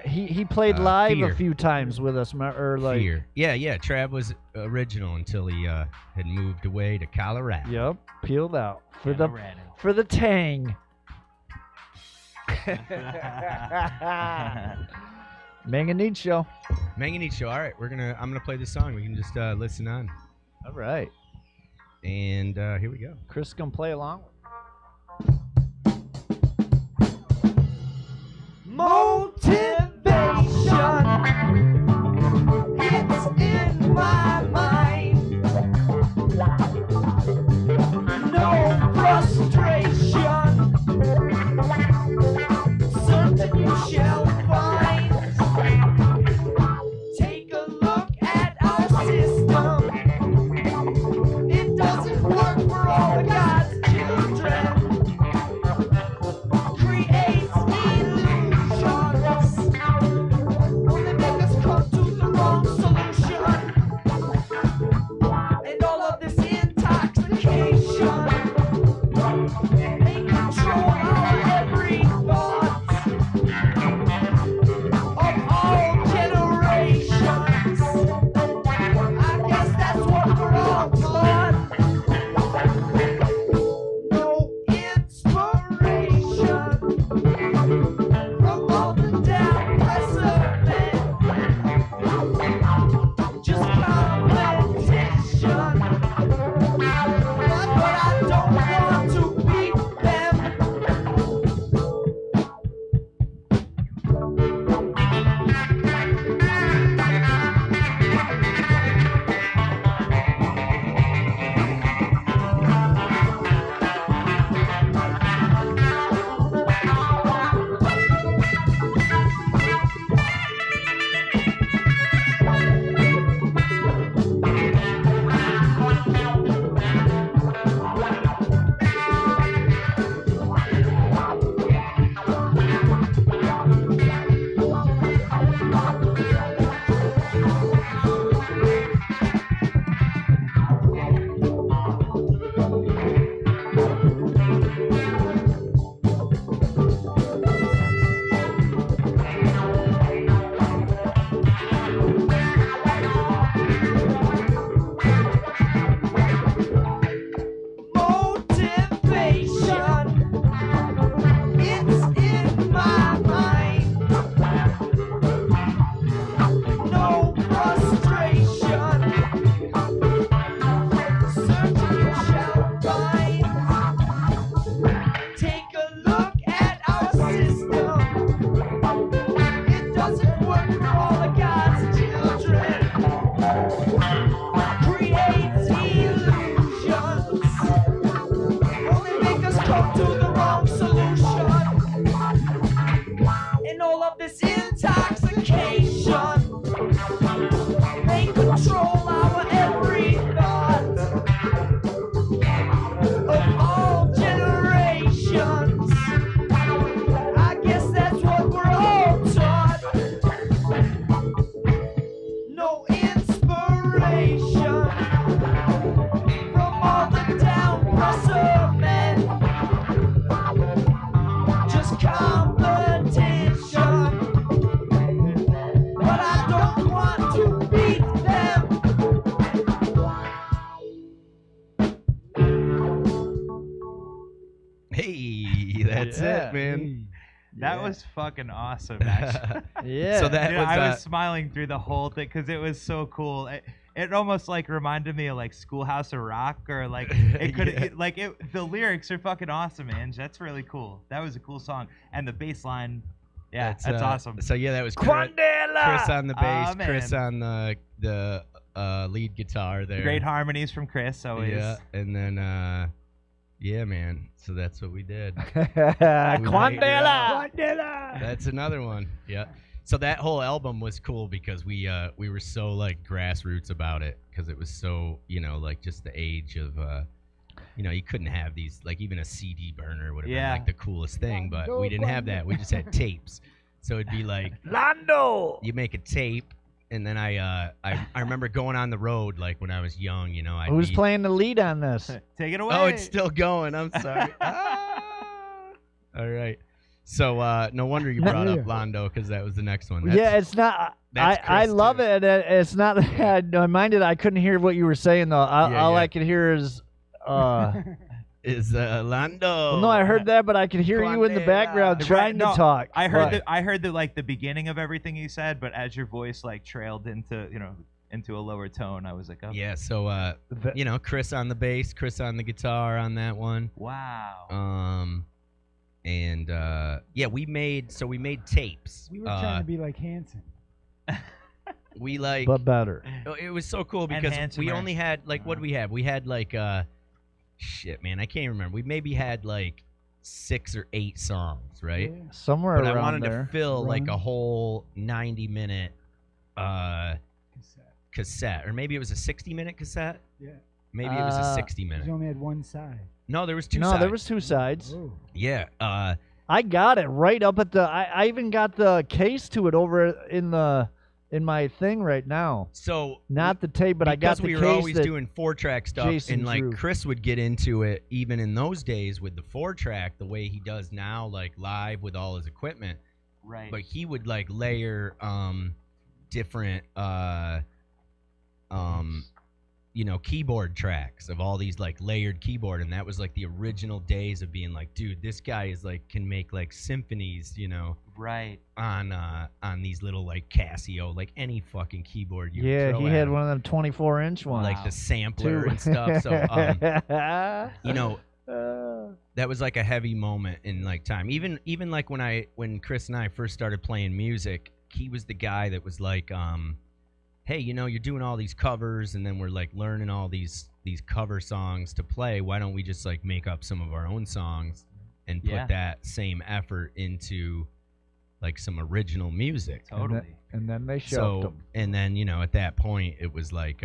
he played live Fear. a few times with us, or like. Fear. Yeah. Trav was original until he had moved away to Colorado. Yep, peeled out for Colorado. the tang. mAng and Neads show. mAng and Neads show. All right, I'm gonna play this song. We can just listen on. All right, and here we go. Chris is gonna play along. Motivation, it's in my mind. No frustration, certain you shall find. Take a look at our system. It doesn't work for all of God's children. of this intoxication. They control our every thought of all generations. I guess that's what we're all taught. No inspiration from all the down-presser men. Just competition, but I don't want to beat them. Hey, that's Yeah. it, man. That was fucking awesome, actually. Yeah. So that Dude, was. I was smiling through the whole thing because it was so cool. It almost like reminded me of like Schoolhouse of Rock, or like it could Yeah. the lyrics are fucking awesome, Ange. That's really cool. That was a cool song, and the bass line, yeah, that's awesome. So yeah, that was Chris Quandela! on the bass, man. Chris on the lead guitar there. Great harmonies from Chris always. Yeah, and then yeah, man. So that's what we did. Quandela! That's another one. Yeah. So that whole album was cool because we were so like grassroots about it, because it was so, you know, like just the age of you know, you couldn't have these, like even a CD burner would have been like the coolest thing, but we didn't have that. We just had tapes. So it'd be like Lando! you make a tape, and then I remember going on the road like when I was young, you know. Who's playing the lead on this? Take it away. Oh, it's still going. I'm sorry. All right. So no wonder you brought up Londo, because that was the next one. Yeah, it's not. that's I Chris, love too. it. It's not that I minded. I couldn't hear what you were saying though. All I could hear is. Is Londo. Well, no, I heard that, but I could hear you in the background Right, trying to no, talk. I heard But- I heard the like the beginning of everything you said, but as your voice like trailed into into a lower tone, I was like, oh, Yeah, so you know, Chris on the bass, Chris on the guitar on that one. wow. And yeah, we made tapes. We were trying to be like Hanson. We like but better. it was so cool And because we handsomer. only had like, what did we have? We had like shit, man, I can't remember. We maybe had like 6 or 8 songs, right? Yeah. Somewhere But I around wanted there. to fill like a Run. whole 90-minute Cassette. cassette, or maybe it was a 60-minute cassette. Yeah. Maybe it was a 60 'Cause minute. you only had one side. No, there was 2 No, sides. there was 2 sides. Oh. Yeah. I got it right up at the. I even got the case to it over in my thing right now. So Not the tape, but I got because the we case were always that doing 4-track stuff, Jason and like drew. Chris would get into it even in those days with the 4-track the way he does now, like live with all his equipment. Right. But he would like layer different you know, keyboard tracks of all these like layered keyboard, and that was like the original days of being like, dude, this guy is like can make like symphonies, you know, right. on these little like Casio, like any fucking keyboard you yeah, throw he at had him. one of them 24-inch ones. Like the sampler too. and stuff. So you know, that was like a heavy moment in like time. Even like when Chris and I first started playing music, he was the guy that was like, hey, you know, you're doing all these covers, and then we're like learning all these cover songs to play. Why don't we just like make up some of our own songs and put Yeah. that same effort into like some original music? Totally. And then they shelved So, them. and then, you know, at that point it was like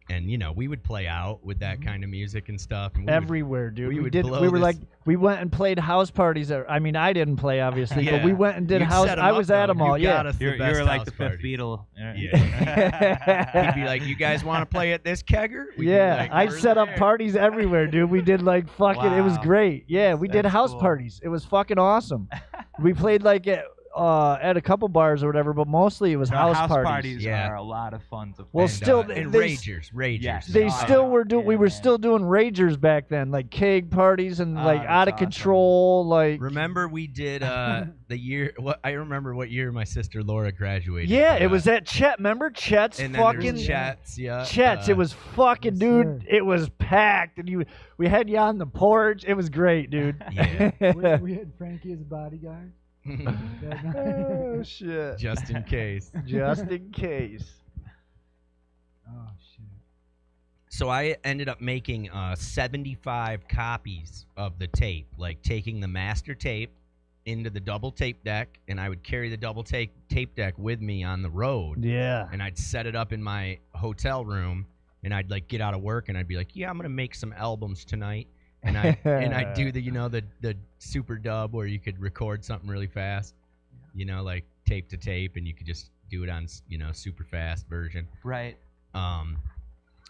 and you know, we would play out with that kind of music and stuff, and we would- Everywhere, dude. we We would did. blow We were this- like, we went and played house parties. I mean, I didn't play obviously, Yeah. but we went and did You'd house. set 'em I up, was at though. them all. You Yeah. got us the You're best like house the fifth party. Beatle. Yeah. He'd be like, "You guys want to play at this kegger?" We'd be Yeah, like, I "We're set up there." parties everywhere, dude. We did like fucking. It was Wow. great. Yeah, we did That's house cool. parties. It was fucking awesome. We played like at a couple bars or whatever, but mostly it was No, house parties parties. Yeah. are a lot of fun to play. Well, And, still, and they- ragers. Yes. They Oh, still yeah. were doing. Yeah, we were man. still doing ragers back then, like keg parties and like that's out of awesome. control. Like Remember, we did the year. What I remember what year my sister Laura graduated. yeah, but, it was at Chet. Remember Chet's and then fucking there's Chet's. Yeah, Chet's. It was fucking Yes, dude. sir. It was packed, and we had you on the porch. It was great, dude. Yeah. we had Frankie as a bodyguard. Oh shit! Just in case. Just in case. Oh shit. So I ended up making 75 copies of the tape, like taking the master tape into the double tape deck, and I would carry the double tape deck with me on the road. Yeah. And I'd set it up in my hotel room, and I'd like get out of work, and I'd be like, yeah, I'm gonna make some albums tonight. And I'd do the the super dub where you could record something really fast, like tape to tape, and you could just do it on super fast version. Right.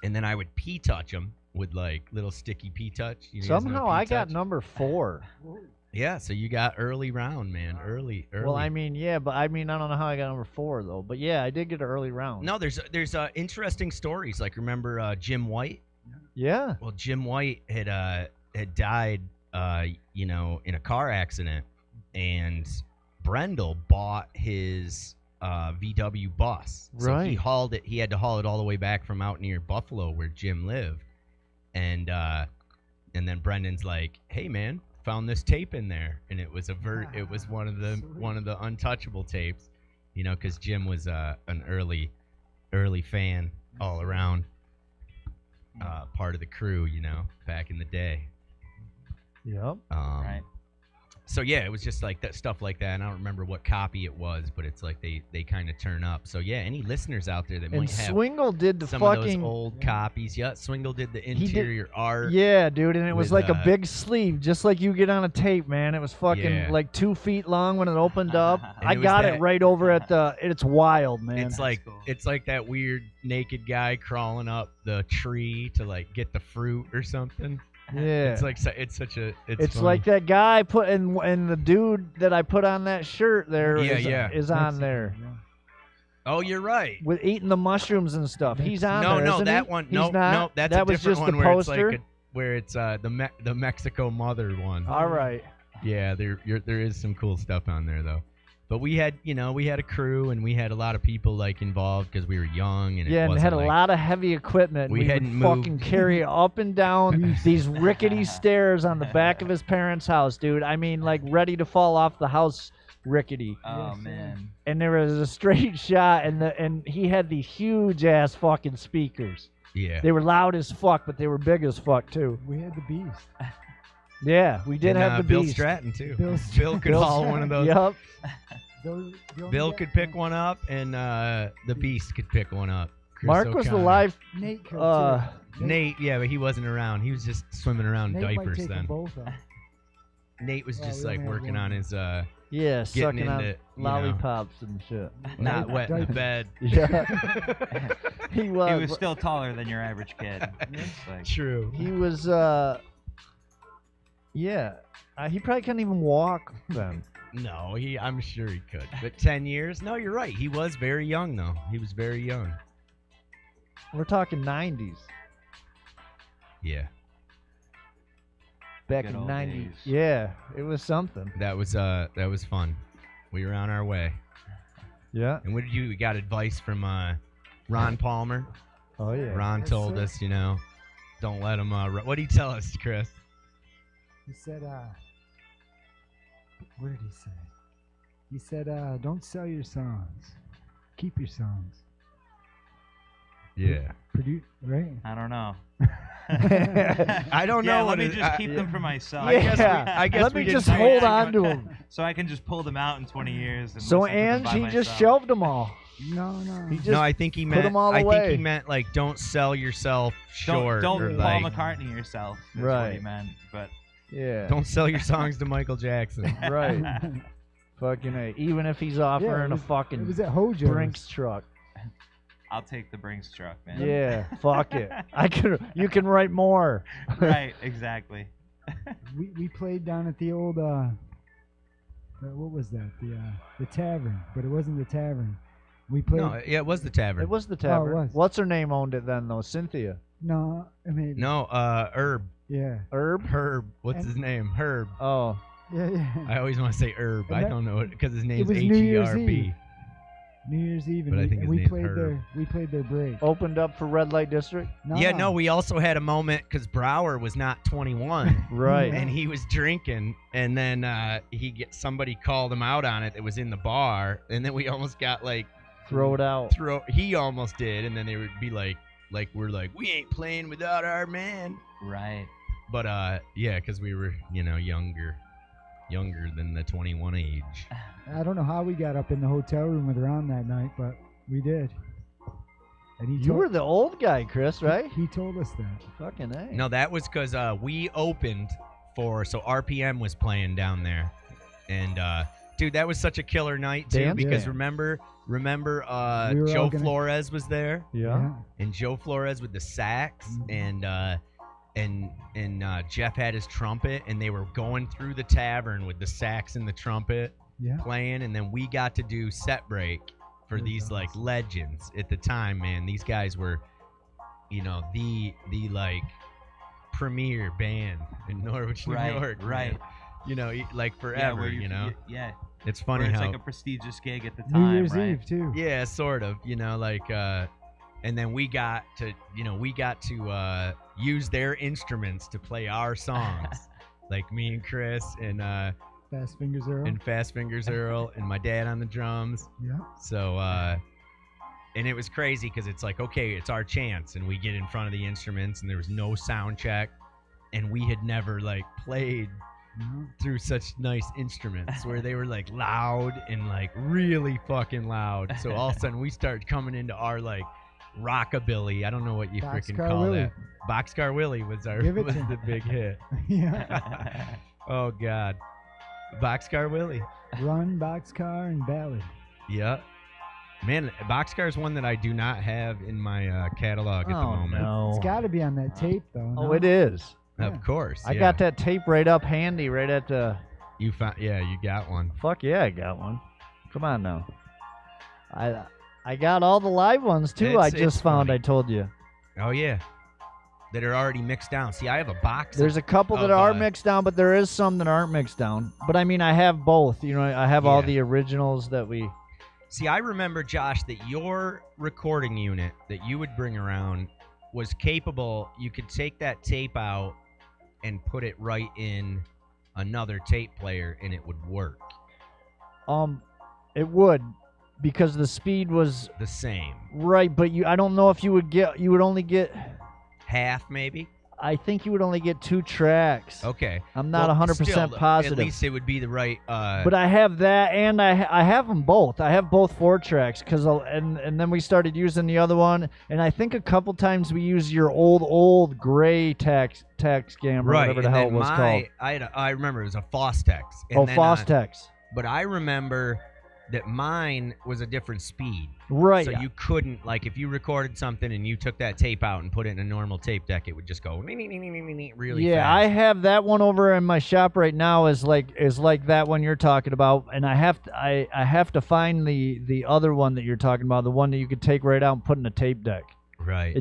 And then I would P-touch them with like little sticky P-touch. Somehow I got number 4. Yeah, so you got early round, man. Early. Well, I mean, yeah, but I mean, I don't know how I got number 4 though. But yeah, I did get an early round. No, there's interesting stories. Like remember Jim White? Yeah. Well, Jim White had died, in a car accident, and Brendel bought his VW bus. So Right. he had to haul it all the way back from out near Buffalo where Jim lived. And then Brendan's like, "Hey man, found this tape in there." And it was it was one of the untouchable tapes, cuz Jim was an early fan all around, part of the crew, back in the day. Yep. Right. So yeah, it was just like that stuff like that, and I don't remember what copy it was, but it's like they kind of turn up. So yeah, any listeners out there that And might have Swingle did the some fucking of those old copies, yeah, Swingle did the interior art. Yeah, dude, and it was with, like a big sleeve, just like you get on a tape, man. It was fucking like 2 feet long when it opened up. And I it was got that- it right over at the. It's wild, man. It's like cool. it's like that weird naked guy crawling up the tree to like get the fruit or something. yeah. It's like it's such a It's funny. like that guy put and the dude that I put on that shirt there is on there Oh, you're right. with eating the mushrooms and stuff. He's on No, there. no, isn't that he? one. He's No, not? no, that's that a was different just one the where poster. it's the Mexico mother one. All right. Yeah, there is some cool stuff on there though. But we had a crew, and we had a lot of people like involved because we were young, and it Yeah, and wasn't had a like, lot of heavy equipment. we We would hadn't moved. fucking carry it up and down these rickety stairs on the back of his parents' house, dude. I mean, like ready to fall off the house, rickety. Oh Yes, man. And there was a straight shot, and he had these huge ass fucking speakers. Yeah. They were loud as fuck, but they were big as fuck too. We had the Beast. Yeah, we did And, have the Bill beast. Stratton too. Bill Bill could haul one of those. Yep. Bill could pick one up, and the Beast could pick one up. Chris Mark was the O'Connor. live. Nate could too. Nate, yeah, but he wasn't around. He was just swimming around in Nate might diapers take them then. both up. Nate was Oh, just we like only had working one. on his Yeah, sucking on into, you know. lollipops and shit. not wet in the Diapers. bed. Yeah. He was. He was still taller than your average kid. It's like, True. He was. Yeah. He probably couldn't even walk then. No, I'm sure he could. But 10 years? No, you're right. He was very young though. He was very young. We're talking 90s. Yeah. Back Good in old 90s. days. Yeah, it was something. That was fun. We were on our way. Yeah. And what did you? We got advice from Ron Palmer. Oh yeah. Ron Yes, told sir. us, don't let him. What did he tell us, Chris? He said, what did he say? He said, don't sell your songs. Keep your songs. Yeah. Produce, right? I don't know. I don't Yeah, know. let me what it- just I- keep them for myself. Yeah. I guess Let we me didn't just say hold that. on to them. So I can just pull them out in 20 years. And So listen to them Ange, by he just myself. shelved them all. No. He just No, I think he meant. 'em all I think away. he meant like don't sell yourself short. Don't or Paul like, McCartney yourself. Is what Right. he meant. But yeah. don't sell your songs to Michael Jackson. Right. Fucking A. Even if he's offering a it fucking was at Hojo's. Brinks truck. I'll take the Brinks truck, man. Yeah. Fuck it. You can write more. Right. Exactly. We played down at the old what was that? The tavern, but it wasn't the tavern. We played. No, yeah, it was the tavern. It was the tavern. was. What's her name owned it then though? Cynthia. No, I mean. No, Herb. Yeah. Herb. What's And- his name? Herb. Oh. Yeah. I always want to say Herb. And I that- don't know it because his name's was New Year's H-E-R-B. Eve. New Year's Eve, But I and think his we name's played Herb. we played their break. Opened up for Red Light District. Yeah, no, we also had a moment because Brower was not 21. Right. And he was drinking, and then somebody called him out on it that was in the bar, and then we almost got like Throw it out. he almost did, and then they would be like we're like, we ain't playing without our man. Right. But yeah, because we were younger. younger than the 21 age. I don't know how we got up in the hotel room with her on that night, but we did. And he You were the old guy, Chris, right? He told us that. Fucking A. No, that was because we opened so RPM was playing down there, and dude, that was such a killer night too. Dance? Because Yeah. remember, We were Joe all gonna- Flores was there, Yeah. and Joe Flores with the sax, Mhm. and Jeff had his trumpet, and they were going through the tavern with the sax and the trumpet Yeah. playing, and then we got to do set break for That was these like awesome. legends at the time. Man, these guys were, the like premier band in Norwich, New York. Right. man. Like Yeah, forever. where It's where funny it's how. like a prestigious gig at the New time, Year's right? Eve too. Yeah, sort of. And then we got to use their instruments to play our songs, like me and Chris and Fast Fingers Earl. Fast Fingers Earl and my dad on the drums. Yeah. So and it was crazy because it's like, okay, it's our chance, and we get in front of the instruments, and there was no sound check, and we had never like played Mhm. through such nice instruments where they were like loud and like really fucking loud. So all of a sudden we started coming into our like rockabilly. I don't know what you freaking Boxcar call Willie. that. Boxcar Willie was our Give it was to the him. big hit. Yeah. Oh God, Boxcar Willie. Run, Boxcar, and Ballad. Yeah, man, Boxcar is one that I do not have in my catalog at the Oh, moment. no. It's got to be on that tape though. Oh, no? it is. Yeah. Of course, I yeah. got that tape right up handy, right at the. You found? Yeah, you got one. Fuck yeah, I got one. Come on now. I got all the live ones too. I It's just found. funny. I told you. Oh yeah, that are already mixed down. See, I have a box. There's a couple that of, are mixed down, but there is some that aren't mixed down. But I mean, I have both. I have all Yeah. the originals that we. See, I remember, Josh, that your recording unit that you would bring around was capable. You could take that tape out and put it right in another tape player, and it would work It would, because the speed was the same. right. But I don't know if you would only get. Half, maybe? I think you would only get 2 tracks. Okay. I'm not Well, 100% still, positive. At least it would be the right. But I have that, and I have them both. I have both 4 tracks, and then we started using the other one, and I think a couple times we used your old gray tax gamma, right. whatever the and hell it then was called. I remember it was a Fostex. And Oh, then, Fostex. But I remember that mine was a different speed. Right. So you couldn't, like, if you recorded something and you took that tape out and put it in a normal tape deck, it would just go really yeah, fast. I have that one over in my shop right now. Is like that one you're talking about, and I have to find the other one that you're talking about, the one that you could take right out and put in a tape deck. Right. I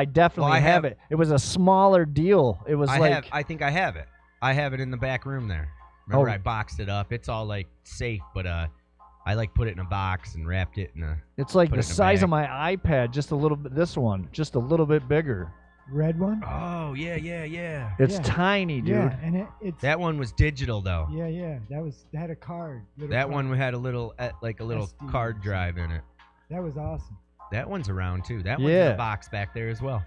definitely I have have- it. It was a smaller deal. It was I think I have it. I have it in the back room there. Remember, Oh. I boxed it up. It's all like safe, but I like put it in a box and wrapped it in a. It's like Put the it in a size of bag. my iPad, just a little bit. This one, just a little bit bigger. Red one. Oh yeah. It's Yeah. tiny, dude. Yeah, and it's That one was digital though. yeah. That had a card. little That card. one had a little SD. card drive in it. That was awesome. That one's around too. That one's in Yeah. a box back there as well.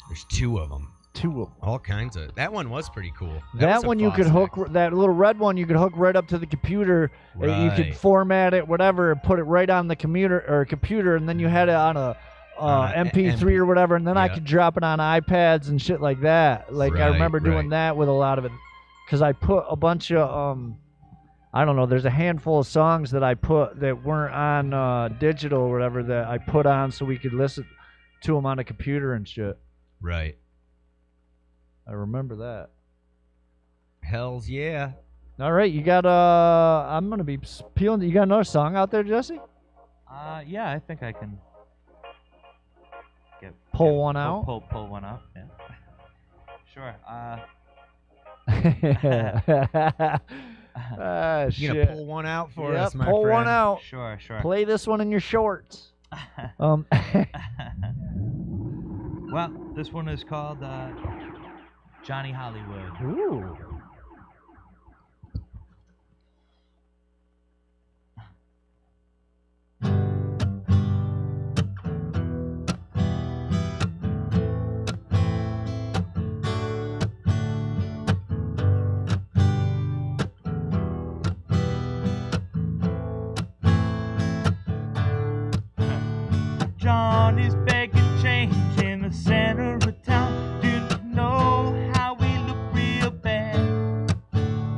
There's 2 of them. 2 of them. All kinds of. That one was pretty cool. That was a one you could Fostex. hook. That little red one you could hook right up to the computer. You could Right. format it, whatever, and put it right on the computer, and then you had it on a On a MP3 or whatever, and then I yeah. could drop it on iPads and shit like that. Like I Right, remember doing right. that with a lot of it, because I put a bunch of I don't know. There's a handful of songs that I put that weren't on digital or whatever that I put on so we could listen to them on a computer and shit. Right. I remember that. Hells yeah. All right, you got I'm gonna be peeling. You got another song out there, Jesse? Yeah, I think I can Pull one out? Pull one out. Yeah. Sure. Ah, You gonna shit. pull one out for Yep, us, my pull friend? one out. Sure. Play this one in your shorts. Well, this one is called Johnny Hollywood. Ooh. Johnny's begging change in the center of town. Didn't know how he looked real bad.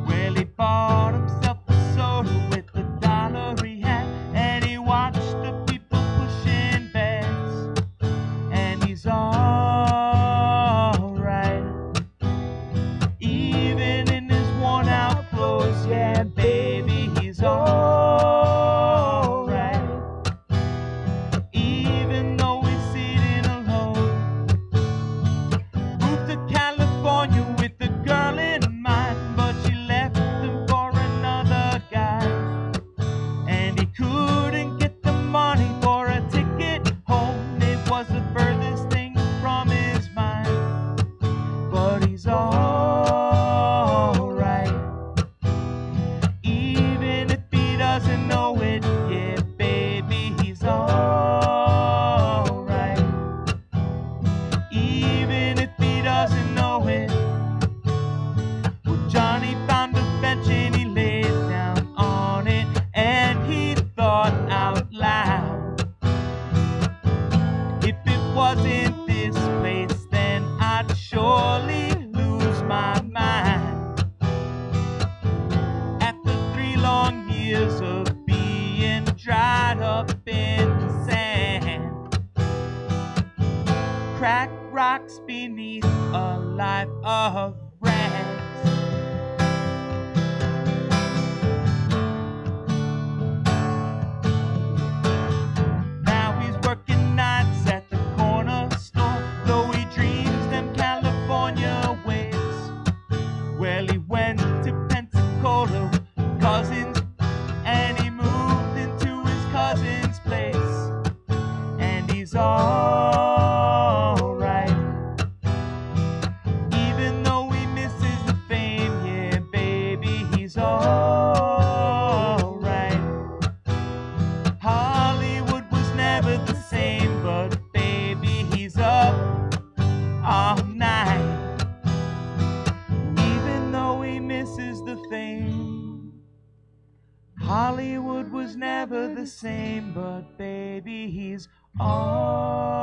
Well, he bought himself a soda with the dollar he had, and he watched the people pushing bags, and he's alright. Even in his worn out clothes, yeah, baby, he's alright. Even though he's sitting alone, moved to California with a girl in mind, but she left him for another guy, and he couldn't get the money for a ticket home. It was the furthest thing from his mind, but he's alright. Even if he doesn't know it, yeah, baby, he's alright. Even if he doesn't know it. Well, Johnny found a bench and he laid down on it, and he thought out loud, if it wasn't this place, then I'd surely lose my mind. After 3 long years of being dried up in the sand, crack rocks beneath a life of rags. Now he's working nights at the corner store, though he dreams them California ways. Well, he went to Pensacola with cousins, and he moved into his cousin's place, and he's alright. Even though he misses the fame, yeah, baby, he's alright. Hollywood was never the same, but baby, he's up all night. Even though he misses the fame, Hollywood was never the same, but baby, he's alright.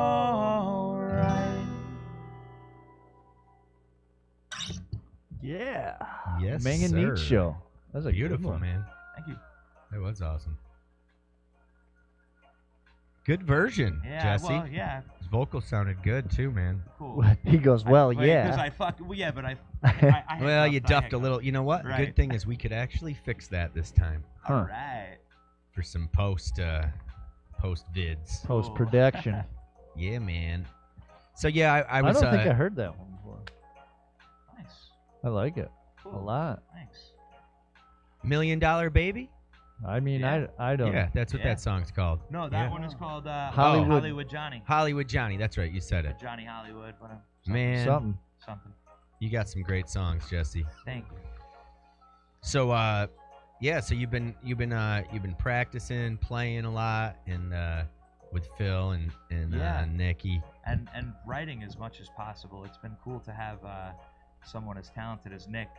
Yeah. Yes, Mang and sir. Neads show. That was a good Beautiful, one. man. Thank you. That was awesome. Good version, Yeah, Jesse. well, yeah, His vocal sounded good too, man. cool. He goes, well, Because yeah. I fuck. Well, yeah, but I Well, you duffed a hiccupped. little. You know what? Right. Good thing is we could actually fix that this time Huh. Right. for some post vids. Post production. Yeah, man. So yeah, I I was. don't think I heard that one before. Nice. I like it Cool. a lot. Thanks. $1 Million Baby. I mean, Yeah. I don't. Yeah, that's what Yeah. that song's called. No, that Yeah. one is called Hollywood. Hollywood Johnny. Hollywood Johnny. That's right. You said it. Johnny Hollywood. Whatever. Man, Something. Something. you got some great songs, Jesse. Thank you. So yeah, so you've been practicing, playing a lot, and with Phil and Yeah. Nikki. And writing as much as possible. It's been cool to have someone as talented as Nick,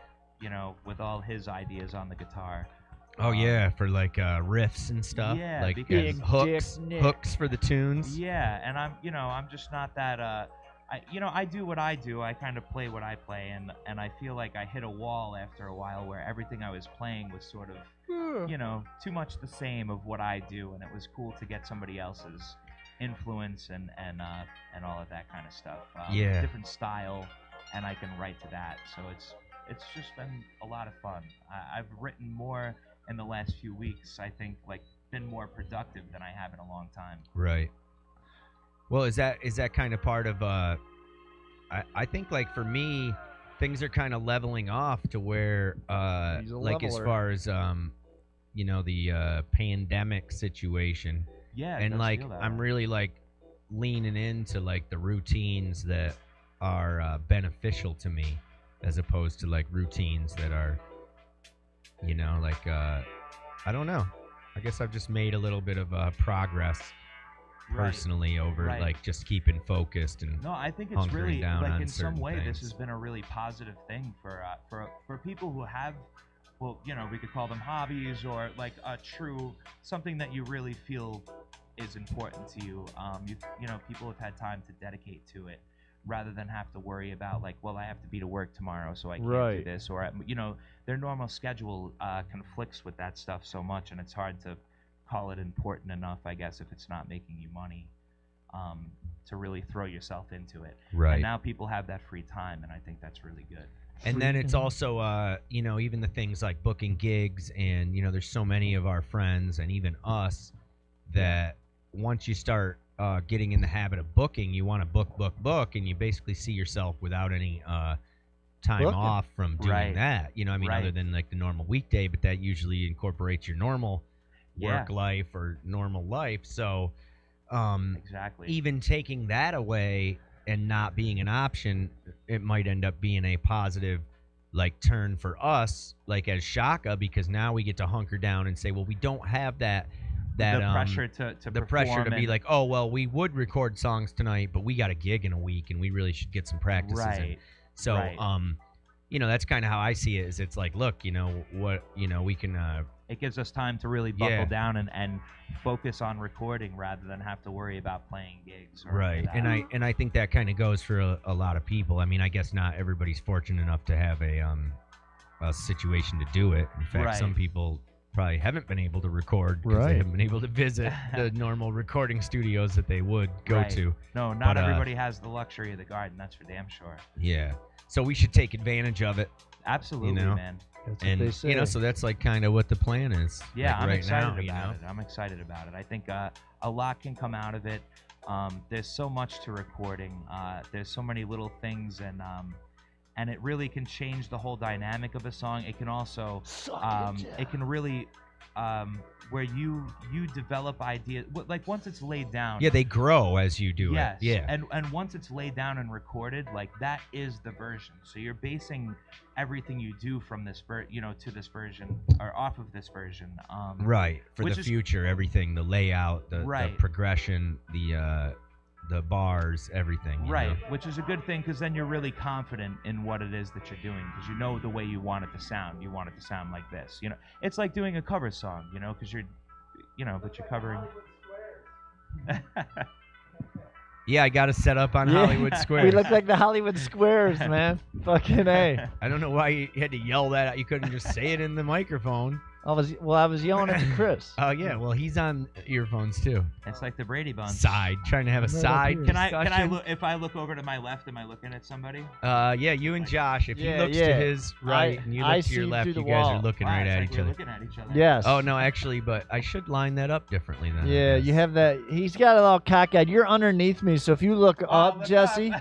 you know, with all his ideas on the guitar. Oh yeah, for like riffs and stuff. Yeah, like because- Big hooks, Dick Nick. hooks for the tunes. Yeah, and I'm just not that. I do what I do. I kind of play what I play, and I feel like I hit a wall after a while where everything I was playing was sort of, too much the same of what I do, and it was cool to get somebody else's influence and all of that kind of stuff. Yeah. Different style, and I can write to that. So it's just been a lot of fun. I've written more in the last few weeks. I think been more productive than I have in a long time. Right. Well, is that kind of part of I think like for me, things are kind of leveling off to where He's a like as leveler. far as the pandemic situation. Yeah, it And does like feel that I'm way. really like leaning into like the routines that are beneficial to me as opposed to like routines that are I don't know. I guess I've just made a little bit of progress Right. personally over Right. like just keeping focused and No, I think it's hunkering really down on in some certain way this things. has been a really positive thing for people who have, well, we could call them hobbies or like a true something that you really feel is important to you. You know, people have had time to dedicate to it, rather than have to worry about like, well, I have to be to work tomorrow, so I can't do this, or you know, their normal schedule conflicts with that stuff so much, and it's hard to call it important enough, I guess, if it's not making you money, to really throw yourself into it. Right. And now people have that free time, and I think that's really good. And then it's also, you know, even the things like booking gigs, and, you know, there's so many of our friends and even us that once you start getting in the habit of booking, you want to book, and you basically see yourself without any time off from doing that. You know, I mean, other than like the normal weekday, but that usually incorporates your normal work life or normal life. So Exactly. even taking that away and not being an option, it might end up being a positive like turn for us, like as Shaka, because now we get to hunker down and say, well, we don't have that the pressure to be like, oh, well, we would record songs tonight, but we got a gig in a week and we really should get some practices in. So you know, that's kind of how I see it, is it's like, look, you know what, you know, we can it gives us time to really buckle down and focus on recording rather than have to worry about playing gigs or and I think that kind of goes for a lot of people. I mean, I guess not everybody's fortunate enough to have a situation to do it. In fact, some people probably haven't been able to record because they haven't been able to visit the normal recording studios that they would go to. No, not everybody has the luxury of the garden, that's for damn sure. Yeah. So we should take advantage of it. Absolutely, you know? Man. That's and what they say. you know, so that's like kind of what the plan is. Yeah, like I'm right excited now, about it. I'm excited about it. I think a lot can come out of it. There's so much to recording. There's so many little things, and it really can change the whole dynamic of a song. It can also, it can really, where you develop ideas, like once it's laid down. Yeah, they grow as you do it. Yeah. And once it's laid down and recorded, like that is the version. So you're basing everything you do from this to this version or off of this version. Right. For the future, everything, the layout, the progression, the bars, everything. You know? Which is a good thing, because then you're really confident in what it is that you're doing, because you know the way you want it to sound. You want it to sound like this. You know, it's like doing a cover song. You know, because but you're covering. Yeah, I got to set up on Hollywood Squares. We look like the Hollywood Squares, man. Fucking A. I don't know why you had to yell that out. You couldn't just say it in the microphone. I was yelling at Chris. Oh yeah, well he's on earphones too. It's like the Brady Bunch. Trying to have a side. Can I look? If I look over to my left, am I looking at somebody? Yeah, you and Josh. If he looks to his right and you look to your left, you guys are looking right at each other. Looking at each other. Yes. Oh no, actually, but I should line that up differently then. Yeah, you have that. He's got it all cockeyed. You're underneath me, so if you look up, Jesse,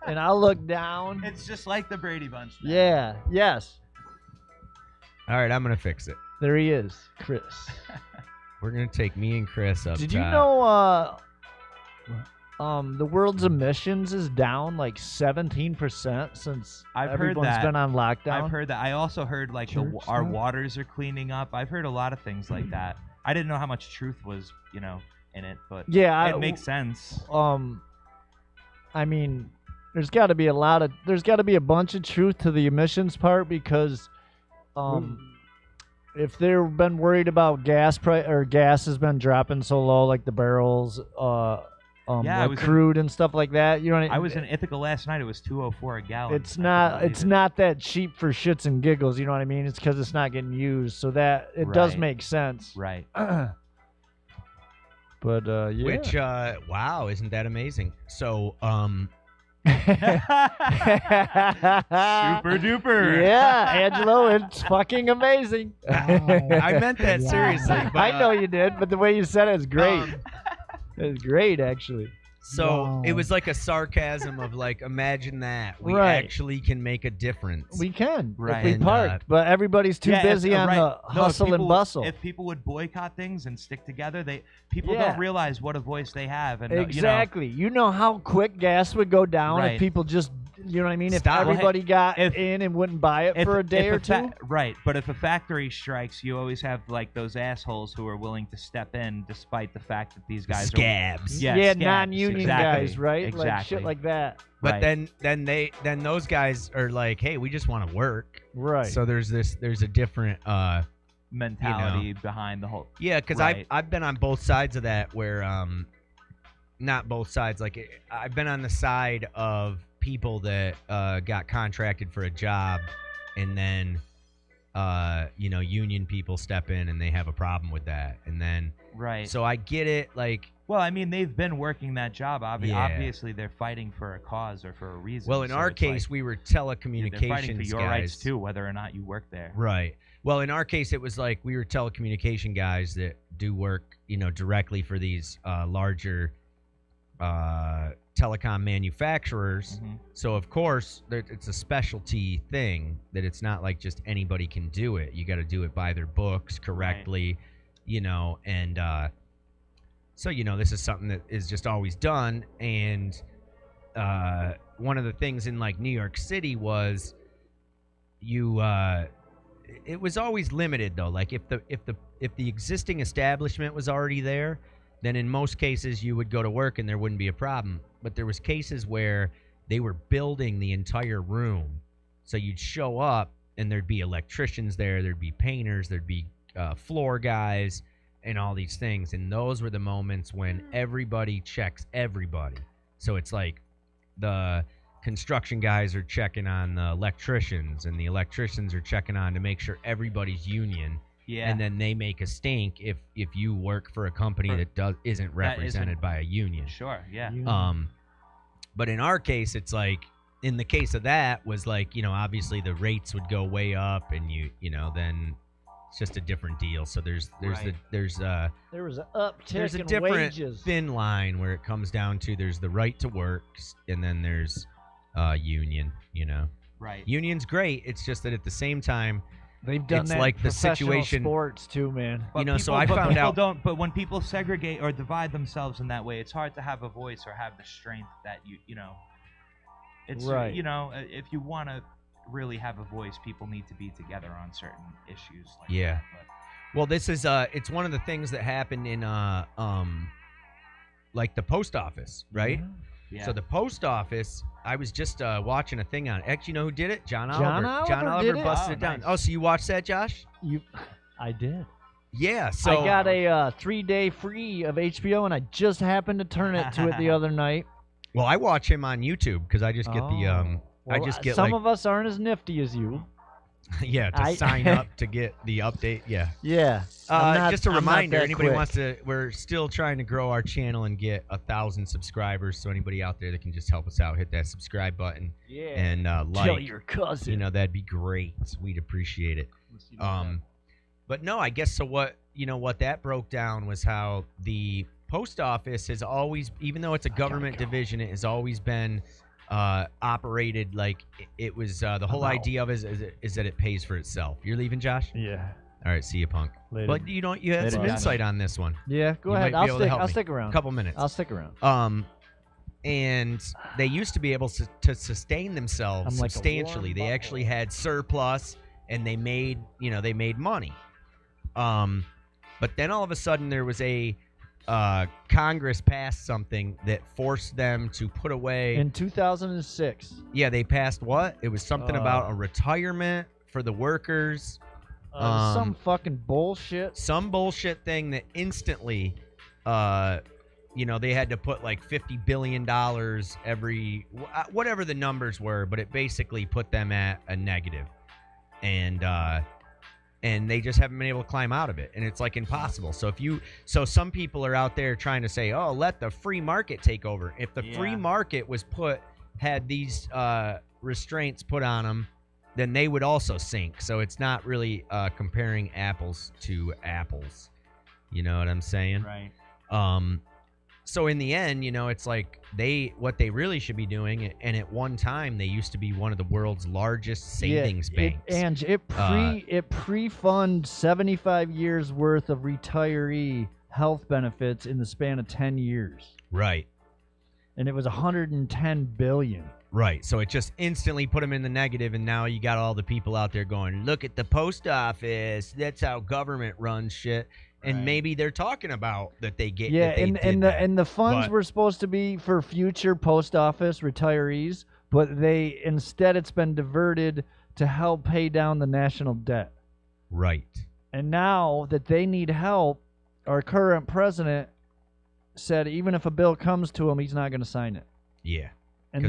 and I'll look down. It's just like the Brady Bunch. Yeah. Yes. All right, I'm gonna fix it. There he is, Chris. We're gonna take me and Chris up. Did you know the world's emissions is down like 17% since everyone's been on lockdown? I've heard that. I also heard like our waters are cleaning up. I've heard a lot of things like that. I didn't know how much truth was, in it, but it makes sense. I mean, there's got to be a bunch of truth to the emissions part, because if they've been worried about gas has been dropping so low, like the barrels, crude and stuff like that. You know what I mean? I was in Ithaca last night. It was $2.04 a gallon. It's not that cheap for shits and giggles. You know what I mean? It's because it's not getting used. So that it does make sense. Right. But yeah. Which wow, isn't that amazing? So super duper. Yeah, Angelo, it's fucking amazing. I meant that seriously. But, I know you did, but the way you said it is great. It's great, actually. So it was like a sarcasm of like, imagine that we actually can make a difference. We can, right? If we parked, but everybody's too busy on the hustle and bustle. If people would boycott things and stick together, people don't realize what a voice they have. And exactly, you know how quick gas would go down if people just. You know what I mean? If everybody got in and wouldn't buy it for a day or two? Right. But if a factory strikes, you always have like those assholes who are willing to step in despite the fact that these guys scabs. are... Yeah, non-union guys, right? Exactly. Like shit like that. But then those guys are like, hey, we just want to work. Right. So there's a different mentality behind the whole. Yeah, because Right. I've been on both sides of that where not both sides. Like I've been on the side of people that got contracted for a job, and then union people step in and they have a problem with that, and then Right. so I get it. Like, Well, I mean, they've been working that job. Yeah. Obviously, they're fighting for a cause or for a reason. well, in so our it's case, like, we were they're telecommunications fighting for your guys. rights too, whether or not you work there. Right. Well, in our case, it was like we were telecommunication guys that do work, directly for these larger telecom manufacturers. Mhm. So, of course, it's a specialty thing that it's not like just anybody can do it. You got to do it by their books correctly, and so, this is something that is just always done. And one of the things in like New York City was it was always limited though. Like if the existing establishment was already there, then in most cases you would go to work and there wouldn't be a problem. But there was cases where they were building the entire room, so you'd show up and there'd be electricians there'd be painters, there'd be floor guys, and all these things. And those were the moments when everybody checks everybody. So it's like the construction guys are checking on the electricians, and the electricians are checking on to make sure everybody's union. Yeah. And then they make a stink if you work for a company that isn't represented by a union. Sure. Yeah. But in our case, it's like, in the case of that was like, obviously the rates would go way up, and then it's just a different deal. So there's Right. There was an uptick there's a in different wages. thin line where it comes down to there's the right to work, and then there's union. Right. Union's great. It's just that at the same time, They've done it's that like in the professional situation- sports too, man. so I found out- But when people segregate or divide themselves in that way, it's hard to have a voice or have the strength that It's Right. If you want to really have a voice, people need to be together on certain issues. Like Yeah. That, but well, this is it's one of the things that happened in like the post office, right? yeah. So the post office, I was just watching a thing on it. Actually, you know who did it? John John Oliver. John Oliver Oliver did it? busted Oh, it down. nice. Oh, so you watched that, Josh? I did. Yeah. So I got a 3-day free of HBO, and I just happened to turn it to it the other night. well, I watch him on YouTube because I just get the I Well, just get some like of us aren't as nifty as you. yeah to sign up to get the update. Yeah. Yeah. Just a I'm not reminder, that anybody quick. wants to, we're still trying to grow our channel and get 1,000 subscribers. So anybody out there that can just help us out, hit that subscribe button Yeah. and Tell like. your cousin. That'd be great. We'd appreciate it. But no, I guess so. What that broke down was how the post office has always, even though it's a government division, it has always been operated like it was. The whole idea of it is that it pays for itself. You're leaving, Josh? Yeah. All right, see you, punk. Later. But you had Later, some Josh. insight on this one. Yeah. Go You ahead. might be able to help I'll me. stick around. A couple minutes. I'll stick around. And they used to be able to sustain themselves I'm like a substantially. warm They butthole. actually had surplus, and they made money. But then all of a sudden there was a Congress passed something that forced them to put away. In 2006. Yeah, they passed what? It was something about a retirement for the workers. Some fucking bullshit. Some bullshit thing that instantly, they had to put like $50 billion every, whatever the numbers were, but it basically put them at a negative. And they just haven't been able to climb out of it. And it's like impossible. So some people are out there trying to say, oh, let the free market take over. If the free market had these restraints put on them, then they would also sink. So it's not really comparing apples to apples. You know what I'm saying? Right. So in the end, it's like what they really should be doing, and at one time they used to be one of the world's largest savings banks. It pre-fund 75 years worth of retiree health benefits in the span of 10 years. Right. And it was 110 billion. Right. So it just instantly put them in the negative, and now you got all the people out there going, look at the post office. That's how government runs shit. And Right. maybe they're talking about that they get. Yeah, that they and did and that. the funds But- were supposed to be for future post office retirees, but instead it's been diverted to help pay down the national debt. Right. And now that they need help, our current president said even if a bill comes to him, he's not going to sign it. Yeah. And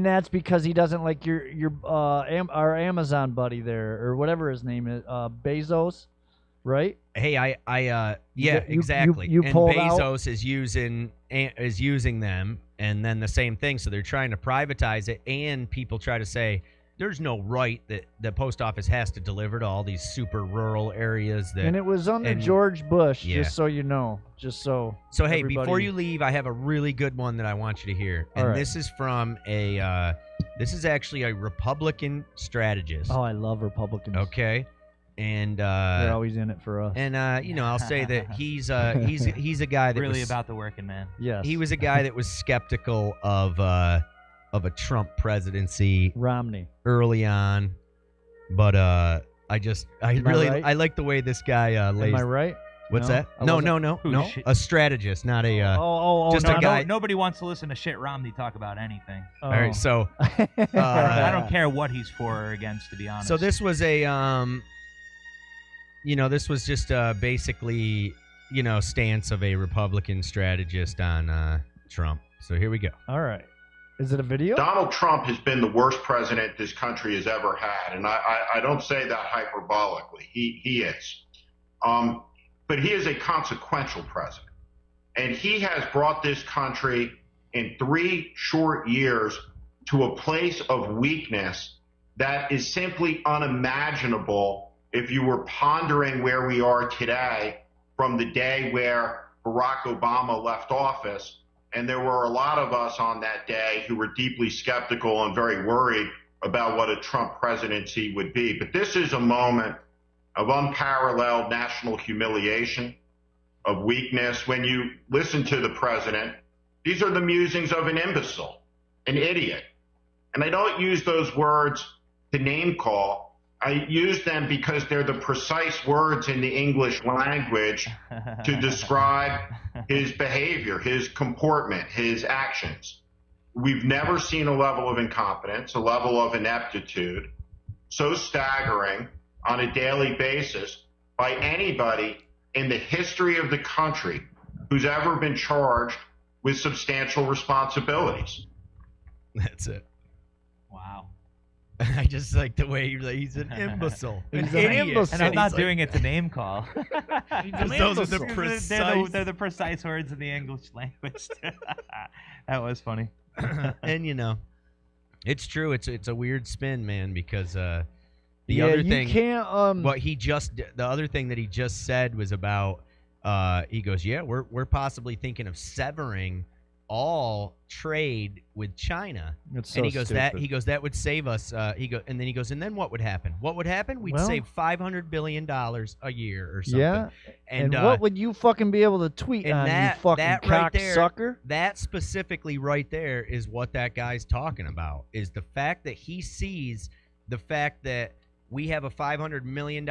that's because he doesn't like our Amazon buddy there, or whatever his name is, Bezos, right? Hey, exactly. You and pulled Bezos is using them, and then the same thing. So they're trying to privatize it, and people try to say there's no right that the post office has to deliver to all these super rural areas. And it was under George Bush, yeah. just so you know. So hey, everybody... before you leave, I have a really good one that I want you to hear. All right. This is from this is actually a Republican strategist. Oh, I love Republicans. Okay. And they're always in it for us. And I'll say that he's a guy that really was about the working man. Yes. He was a guy that was skeptical of a Trump presidency Romney early on, but I like the way this guy lays. Am I right? What's No? that? No. A strategist, not a just a guy. Nobody wants to listen to shit Romney talk about anything. Oh. All right, so I don't care what he's for or against, to be honest. So this was a this was just basically stance of a Republican strategist on Trump. So here we go. All right. Is it a video? Donald Trump has been the worst president this country has ever had, and I don't say that hyperbolically. He is. But he is a consequential president. And he has brought this country in 3 short years to a place of weakness that is simply unimaginable if you were pondering where we are today from the day where Barack Obama left office. And there were a lot of us on that day who were deeply skeptical and very worried about what a Trump presidency would be. But this is a moment of unparalleled national humiliation, of weakness. When you listen to the president, these are the musings of an imbecile, an idiot. And I don't use those words to name call. I use them because they're the precise words in the English language to describe his behavior, his comportment, his actions. We've never seen a level of incompetence, a level of ineptitude so staggering on a daily basis by anybody in the history of the country who's ever been charged with substantial responsibilities. That's it. Wow. I just like the way he's an imbecile. He's an imbecile. And I'm not doing it to name call. Those are the precise. They're the precise words in the English language. That was funny. And it's true. It's a weird spin, man, because the other thing the other thing that he just said was about he goes, yeah, we're possibly thinking of severing all trade with China. It's so and he goes stupid. that would save us. And then what would happen? What would happen? We'd save $500 billion a year or something. Yeah. And And what would you fucking be able to tweet on, you fucking cocksucker? That specifically right there is what that guy's talking about, is the fact that he sees the fact that we have a $500 million,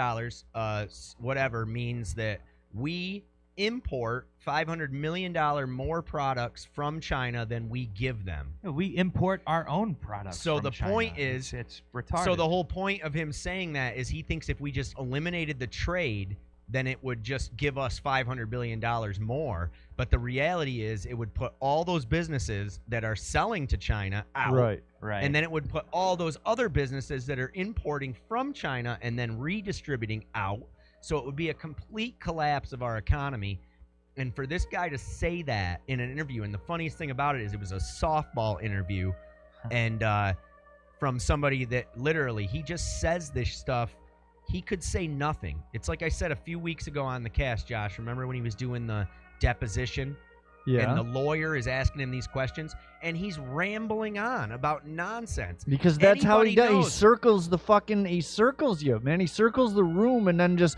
whatever, means that we import $500 million more products from China than we give them. We import our own products. So from the China. point is, it's retarded. So the whole point of him saying that is he thinks if we just eliminated the trade, then it would just give us $500 billion more. But the reality is it would put all those businesses that are selling to China out. Right. And then it would put all those other businesses that are importing from China and then redistributing out. So it would be a complete collapse of our economy. And for this guy to say that in an interview, and the funniest thing about it is it was a softball interview, and from somebody that literally, he just says this stuff. He could say nothing. It's like I said a few weeks ago on the cast, Josh. Remember when he was doing the deposition? Yeah. And the lawyer is asking him these questions, and he's rambling on about nonsense. Because that's how he does. He knows. he circles you, man. He circles the room, and then just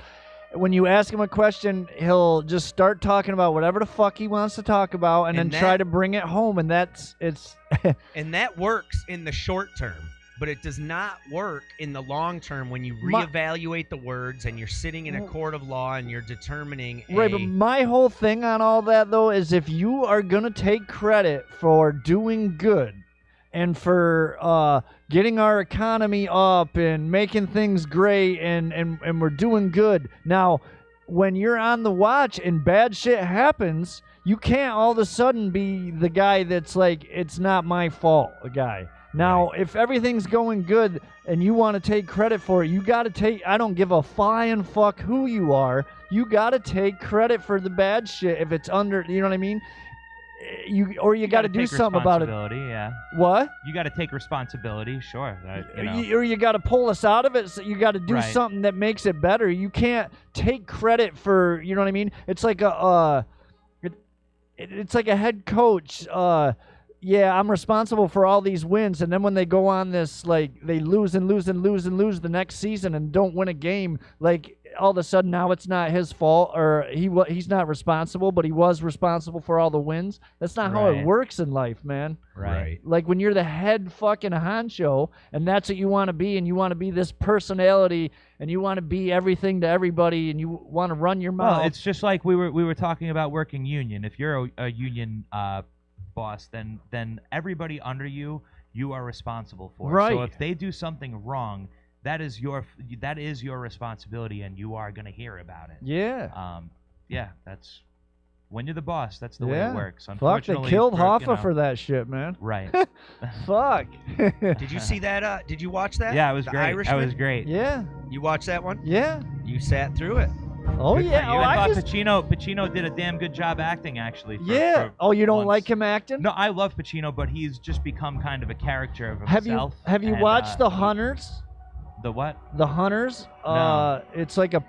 when you ask him a question, he'll just start talking about whatever the fuck he wants to talk about, and then try to bring it home. And it's and that works in the short term, but it does not work in the long term when you reevaluate the words and you're sitting in a court of law and you're determining. Right, but my whole thing on all that though is if you are gonna take credit for doing good, and for getting our economy up and making things great, and we're doing good. Now, when you're on the watch and bad shit happens, you can't all of a sudden be the guy that's like, it's not my fault, guy. Now, if everything's going good and you want to take credit for it, you got to take, I don't give a flying fuck who you are. You got to take credit for the bad shit if it's under, you know what I mean? You got to do something about it. Yeah. What? You got to take responsibility, sure. Or you got to pull us out of it. So you got to do Right. something that makes it better. You can't take credit for, you know what I mean? It's like it's like a head coach. Yeah, I'm responsible for all these wins, and then when they go on this, like, they lose and lose and lose and lose the next season and don't win a game, like, all of a sudden now it's not his fault, or he's not responsible, but he was responsible for all the wins. That's not how it Right. works in life, man. Right. Like, when you're the head fucking honcho, and that's what you want to be, and you want to be this personality, and you want to be everything to everybody, and you want to run your mouth. Well, it's just like we were talking about working union. If you're a union boss, then everybody under you are responsible for. Right. So if they do something wrong, that is your responsibility, and you are gonna hear about it. Yeah. Yeah, that's when you're the boss. That's the way Yeah. it works. Fuck, Unfortunately, they killed for, Hoffa for that shit, man. Right. Fuck. Did you see that? Did you watch that? Yeah, it was The great. That Irishman? was great. Yeah. You watched that one? Yeah. You sat through it. Oh, Good for yeah. you. Oh, I I thought just... Pacino did a damn good job acting, actually. Yeah. Oh, you don't once. like him acting? No, I love Pacino, but he's just become kind of a character of Have himself. you and, watched The Hunters? The what? The Hunters? No. It's like a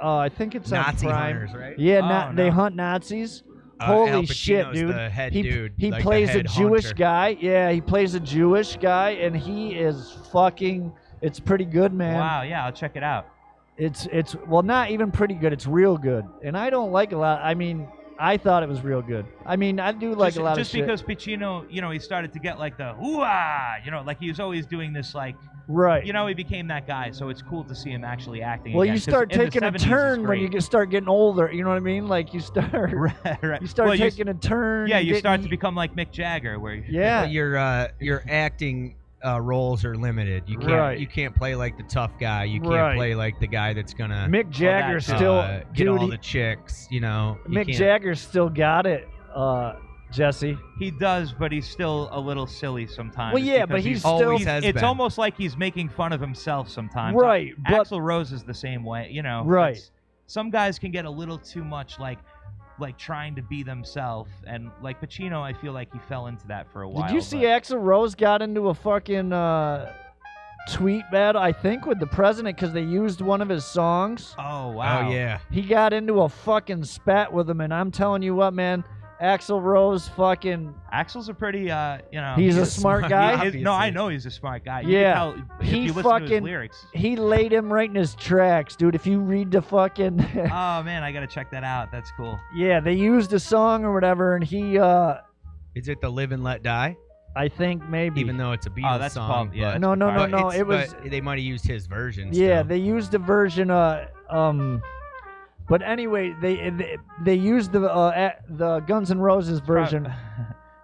I think it's Nazi on Prime. hunters, right? Yeah, Oh, they no. hunt Nazis. Al Holy shit, Pacino's dude. the head he dude, he like the plays a head Jewish hunter. guy. Yeah, he plays a Jewish guy, and he is fucking, it's pretty good, man. Wow, yeah, I'll check it out. It's well, not even pretty good. It's real good. And I don't like a lot. I mean, I thought it was real good. I mean, I do like just, a lot just of shit. because Pacino, he started to get like the hoo-ah, like he was always doing this, like, Right. he became that guy. So it's cool to see him actually acting. Well, again, you 'cause start in the taking a 70s he's turn when great. you start getting older. You know what I mean? Like you start, right. you start Well, taking a turn. Yeah, you start to getting- become like Mick Jagger, where Yeah. But your acting roles are limited. You can't Right. you can't play like the tough guy. You can't Right. play like the guy that's gonna Mick Jagger too. still, get dude. all the chicks. You Mick can't- Jagger still got it, Jesse. he does, but he's still a little silly sometimes. Well, yeah, because but he's always still has It's been. almost like he's making fun of himself sometimes. Right, but- Axl Rose is the same way, Right. it's- Some guys can get a little too much like trying to be themselves, and like Pacino, I feel like he fell into that for a while. Did you see but- Axl Rose got into a fucking tweet battle? I think with the president because they used one of his songs. Oh wow! Oh yeah. He got into a fucking spat with him, and I'm telling you what, man, Axl Rose fucking. Axl's a pretty, He's a smart guy. No, I know he's a smart guy. You Yeah. can tell if He you listen to his fucking- lyrics. He laid him right in his tracks, dude. If you read the fucking. Oh man, I gotta check that out. That's cool. Yeah, they used a song or whatever, and he, Is it the Live and Let Die? I think maybe. Even though it's a Beatles that's song. called- yeah, but- that's No, no, no, but no. it's- It was. but they might have used his version. Yeah, still. they used a version. But anyway, they used the Guns N' Roses version.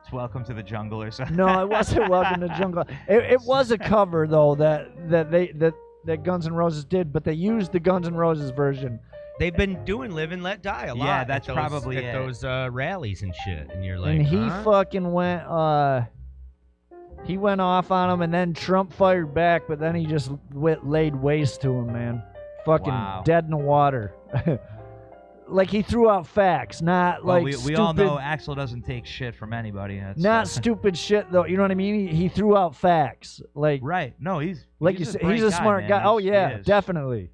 It's Welcome to the Jungle or something. No, it wasn't Welcome to Jungle. It was a cover though that Guns N' Roses did, but they used the Guns N' Roses version. They've been doing Live and Let Die a lot. Yeah, at that's those- probably at it. those rallies and shit. And you're like, And he huh? fucking went. He went off on him, and then Trump fired back, but then he just laid waste to him, man. Fucking Wow. dead in the water. Like he threw out facts, not Well, like we stupid. all know Axl doesn't take shit from anybody. That's, Not stupid shit though. You know what I mean? He threw out facts, like right. No, he's like he's you said, bright he's a smart man. guy. Oh He yeah, is. definitely.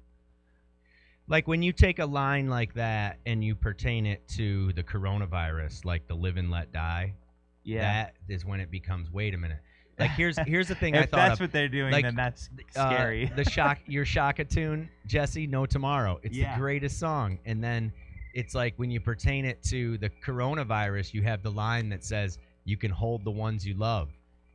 Like when you take a line like that and you pertain it to the coronavirus, like the Live and Let Die, Yeah. that is when it becomes, wait a minute. Like here's the thing I If thought that's of. what they're doing, like, then that's scary. Your Shaka tune, Jesse, No Tomorrow. It's Yeah. the greatest song. And then it's like when you pertain it to the coronavirus, you have the line that says, you can hold the ones you love.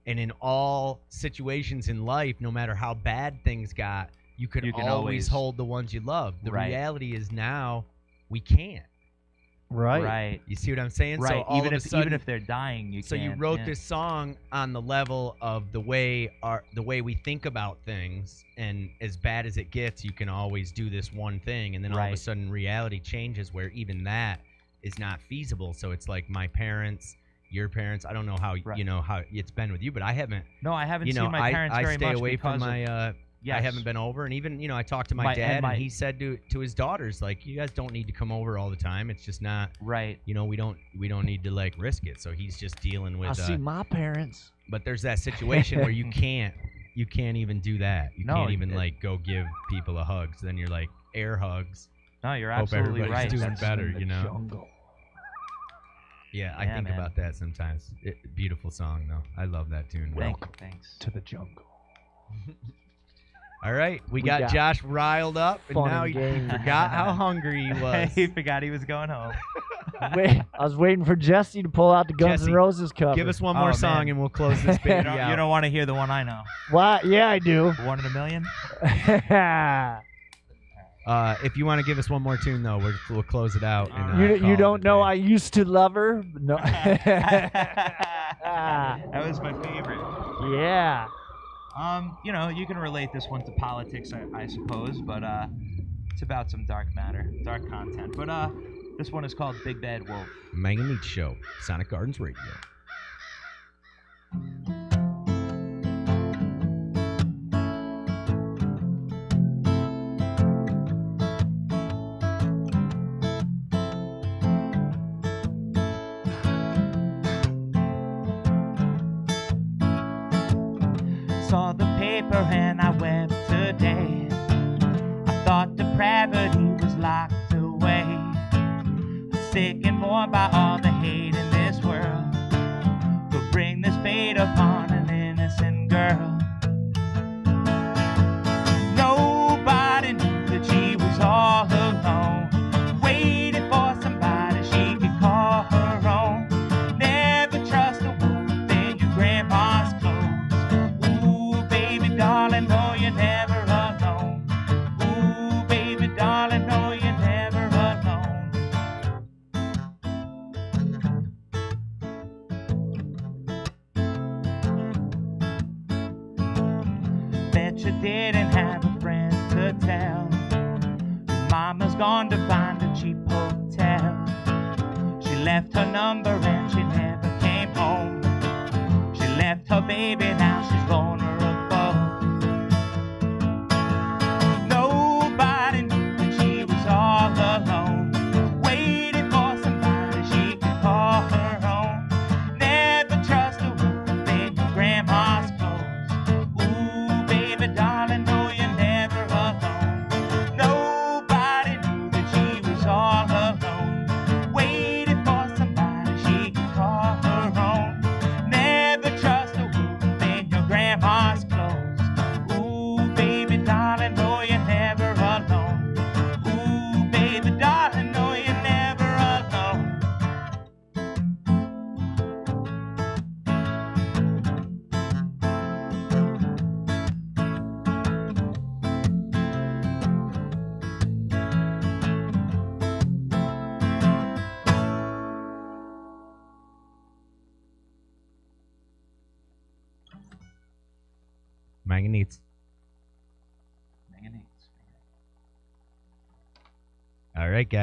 And in all situations in life, no matter how bad things got, you can You can always always- hold the ones you love. The Right. reality is now we can't. Right. Right. You see what I'm saying? Right. So all even of if a sudden, even if they're dying, you so you can't, wrote yeah. this song on the level of the way we think about things, and as bad as it gets, you can always do this one thing, and then all of a Right. sudden reality changes where even that is not feasible. So it's like my parents, your parents. I don't know how Right. you know how it's been with you, but I haven't. No, I haven't You know, seen my parents I very stay much away from because of- my. Yes. I haven't been over, and even I talked to my My- dad, and my- and he said to his daughters, like, you guys don't need to come over all the time. It's just not. Right. We don't need to like risk it. So he's just dealing with. I see my parents. But there's that situation where you can't even do that. You No, can't even it- like go give people a hug. So then you're like air hugs. No, you're Hope absolutely everybody's right. doing That's- better, In the you know. jungle. Yeah, I Yeah, think man. about that sometimes. Beautiful song though. I love that tune. Thanks. To the jungle. All right, we We got got Josh riled up, and fun now and he games. forgot how hungry he was. he forgot he was going home. Wait, I was waiting for Jesse to pull out the Guns Jesse, N' Roses cover. Give us one more Oh, song, man. and we'll close this You baby don't, out. you don't want to hear the one I know. What? Yeah, I do. 1 in a million. If you want to give us one more tune, though, we'll close it out. And, you call you it don't a know day. I used to love her. No. That was my favorite. Yeah. You can relate this one to politics, I suppose, but it's about some dark matter, dark content. But this one is called Big Bad Wolf. mAng and Neads Show, Sonic Gardens Radio. Saw the paper and I wept today. I thought depravity was locked away. Sick and more by all the hate in this world could bring this fate upon an innocent girl. Nobody knew that she was all alone, waiting for somebody she could call her own. Never trust a woman in your grandma's clothes. Ooh, baby darling, no, you're never alone. Ooh, baby darling, no, you're never alone. Bet you didn't have a friend to tell. Your mama's gone to find a cheap hotel. She left her number and she never came home. She left her baby, now she's vulnerable. Nobody knew that she was all alone, waiting for somebody she could call her own. Never trust a woman in your grandma's clothes. Ooh, baby darling, no, you're never alone. Nobody knew that she was all alone, waiting for somebody she could call her own. Never trust a woman in your grandma's clothes. Ooh, baby darling, no, you're never alone. Ooh, baby darling, no, you're never alone. mAng and Neads. All right, guys.